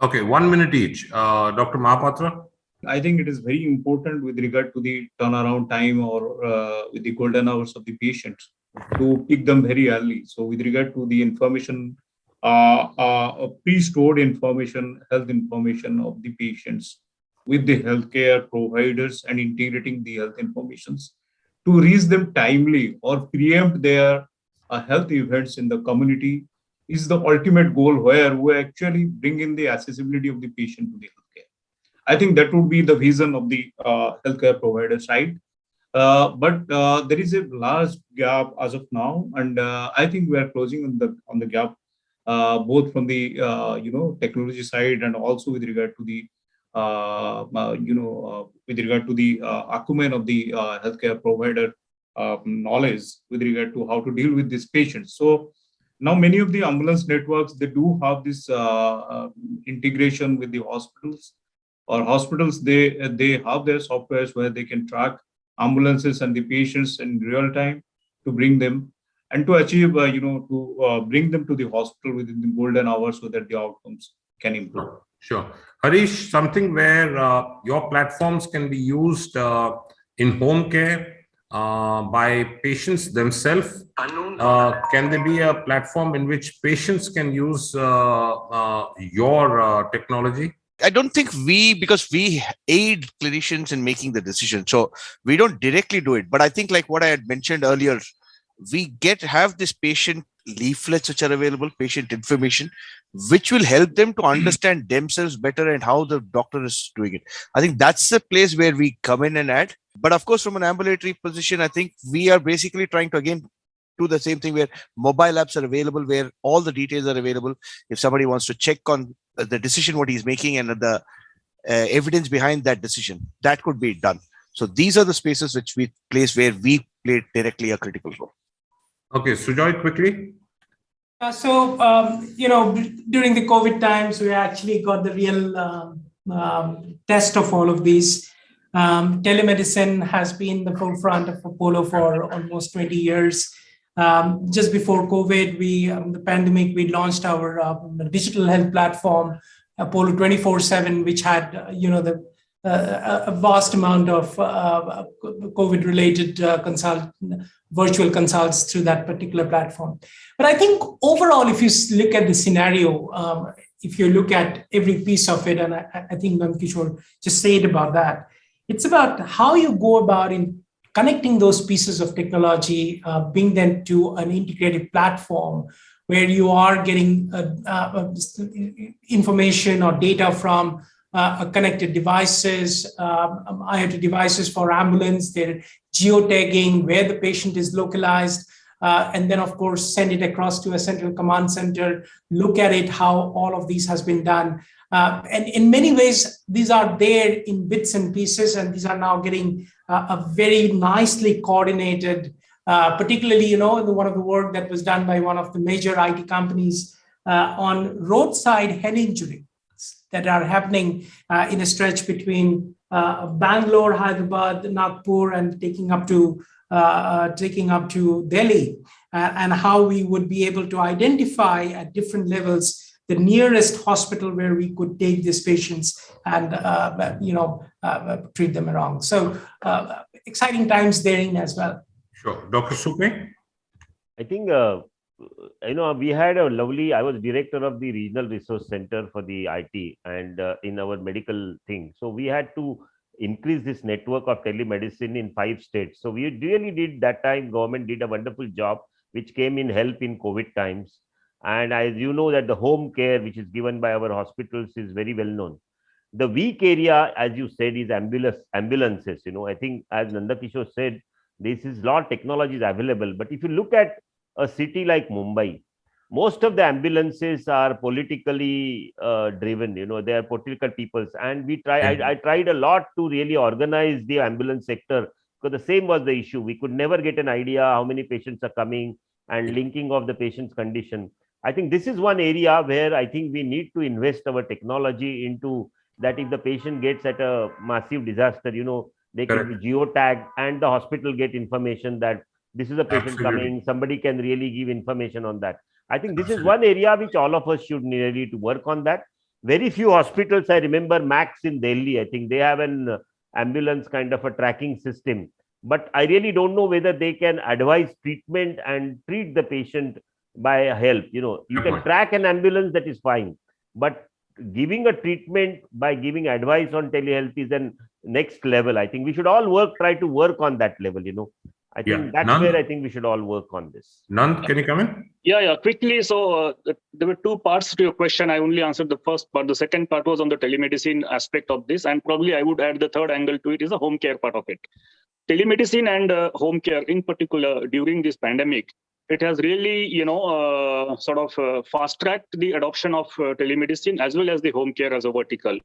Okay, 1 minute each. Dr. Mahapatra? I think it is very important with regard to the turnaround time or with the golden hours of the patients to pick them very early. So with regard to the information, pre-stored information, health information of the patients with the healthcare providers and integrating the health informations to reach them timely or preempt their health events in the community is the ultimate goal, where we actually bring in the accessibility of the patient to the healthcare. I think that would be the vision of the healthcare provider side. But there is a large gap as of now, and I think we are closing on the gap, both from the technology side and also with regard to the acumen of the healthcare provider knowledge with regard to how to deal with these patients. So now many of the ambulance networks, they do have this integration with the hospitals, or hospitals they have their softwares where they can track ambulances and the patients in real time to bring them and to achieve bring them to the hospital within the golden hour so that the outcomes can improve. Sure. Harish, something where your platforms can be used in home care by patients themselves. Can there be a platform in which patients can use your technology? I don't think because we aid clinicians in making the decision. So we don't directly do it. But I think, like what I had mentioned earlier, we have this patient leaflets which are available, patient information, which will help them to understand themselves better and how the doctor is doing it. I think that's the place where we come in and add. But of course, from an ambulatory position, I think we are basically trying to again do the same thing where mobile apps are available, where all the details are available. If somebody wants to check on the decision, what he's making, and the evidence behind that decision, that could be done. So these are the spaces which we place where we play directly a critical role. Okay, Sujoy, quickly. During the COVID times, we actually got the real test of all of these. Telemedicine has been the forefront of Apollo for almost 20 years. Just before COVID, the pandemic, we launched our digital health platform, Apollo 24/7, which had a vast amount of COVID-related virtual consults through that particular platform. But I think overall, if you look at the scenario, if you look at every piece of it, and I think Kishore just said about that, it's about how you go about in connecting those pieces of technology, bring them to an integrated platform where you are getting information or data from connected devices, IoT devices for ambulance, their geotagging, where the patient is localized, and then of course send it across to a central command center, look at it, how all of these has been done. And in many ways, these are there in bits and pieces, and these are now getting a very nicely coordinated, particularly, one of the work that was done by one of the major IT companies on roadside head injury that are happening in a stretch between Bangalore, Hyderabad, Nagpur, and taking up to Delhi, and how we would be able to identify at different levels the nearest hospital where we could take these patients and treat them around. So exciting times therein as well. Sure. Dr. Supe? I think we had a lovely, I was director of the Regional Resource Center for the IT and in our medical thing. So we had to increase this network of telemedicine in 5 states. So we really did that time, government did a wonderful job, which came in help in COVID times. And as you know that the home care, which is given by our hospitals, is very well known. The weak area, as you said, is ambulances. I think as Nanda Kishore said, this is lot of technologies available. But if you look at a city like Mumbai, most of the ambulances are politically driven. They are political peoples, and we try. I tried a lot to really organize the ambulance sector, because the same was the issue. We could never get an idea how many patients are coming and linking of the patient's condition. I think this is one area where I think we need to invest our technology into that. If the patient gets at a massive disaster, they can be geotagged and the hospital get information that this is a patient coming. Somebody can really give information on that. I think this is one area which all of us should really to work on that. Very few hospitals, I remember Max in Delhi, I think they have an ambulance kind of a tracking system. But I really don't know whether they can advise treatment and treat the patient by help. You can track an ambulance, that is fine. But giving a treatment by giving advice on telehealth is an next level. I think we should all try to work on that level. I think that's where I think we should all work on this. Nand, can you come in? Yeah, quickly. So there were 2 parts to your question. I only answered the first part. The second part was on the telemedicine aspect of this. And probably I would add the third angle to it is the home care part of it. Telemedicine and home care in particular during this pandemic, it has really, fast-tracked the adoption of telemedicine as well as the home care as a vertical.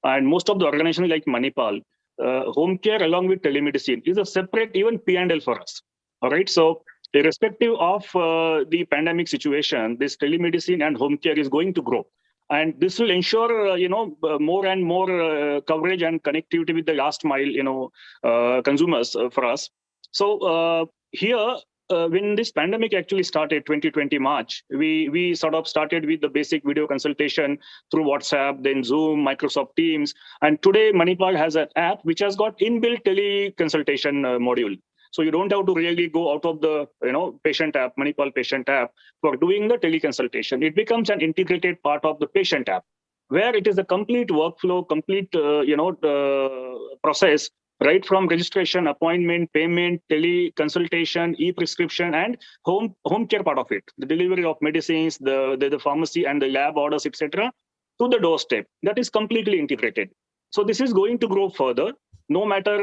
And most of the organizations like Manipal, home care along with telemedicine is a separate even P&L for us. All right. So irrespective of the pandemic situation, this telemedicine and home care is going to grow. And this will ensure, more and more coverage and connectivity with the last mile, consumers for us. So here, when this pandemic actually started, 2020 March, we sort of started with the basic video consultation through WhatsApp, then Zoom, Microsoft Teams. And today, Manipal has an app which has got inbuilt teleconsultation module. So you don't have to really go out of the patient app, Manipal patient app, for doing the teleconsultation. It becomes an integrated part of the patient app, where it is a complete workflow, complete process, right from registration, appointment, payment, teleconsultation, e-prescription, and home care part of it, the delivery of medicines, the pharmacy and the lab orders, etc., to the doorstep. That is completely integrated. So this is going to grow further, no matter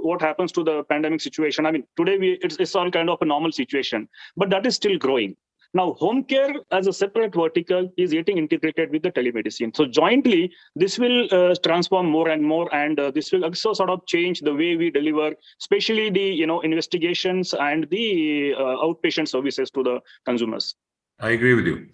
what happens to the pandemic situation. I mean, today it's all kind of a normal situation, but that is still growing. Now, home care as a separate vertical is getting integrated with the telemedicine. So jointly, this will transform more and more, and this will also sort of change the way we deliver, especially the investigations and the outpatient services to the consumers. I agree with you.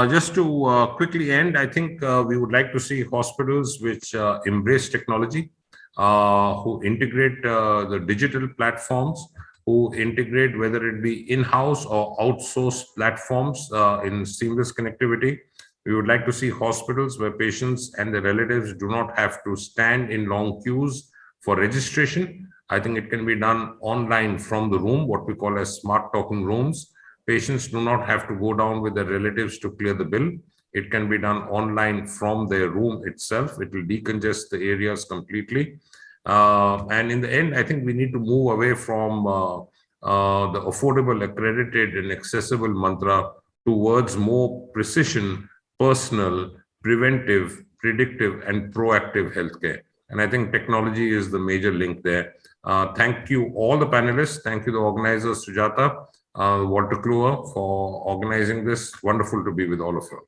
Just to quickly end, I think we would like to see hospitals which embrace technology, who integrate the digital platforms, who integrate whether it be in-house or outsourced platforms in seamless connectivity. We would like to see hospitals where patients and their relatives do not have to stand in long queues for registration. I think it can be done online from the room, what we call as smart talking rooms. Patients do not have to go down with their relatives to clear the bill. It can be done online from their room itself. It will decongest the areas completely. And in the end, I think we need to move away from the affordable, accredited, and accessible mantra towards more precision, personal, preventive, predictive, and proactive healthcare. And I think technology is the major link there. Thank you, all the panelists. Thank you, the organizers, Sujata, Walter Kluwer, for organizing this. Wonderful to be with all of you.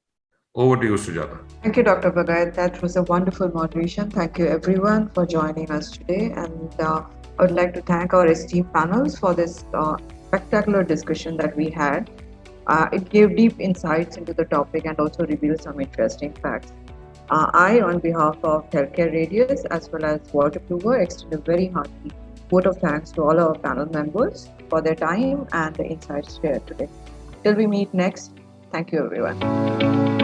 Over to you, Sujata. Thank you, Dr. Bagay. That was a wonderful moderation. Thank you, everyone, for joining us today. And I would like to thank our esteemed panels for this spectacular discussion that we had. It gave deep insights into the topic and also revealed some interesting facts. I, on behalf of Healthcare Radius, as well as Walter Kluwer, extend a very hearty vote of thanks to all our panel members for their time and the insights shared today. Till we meet next, thank you, everyone.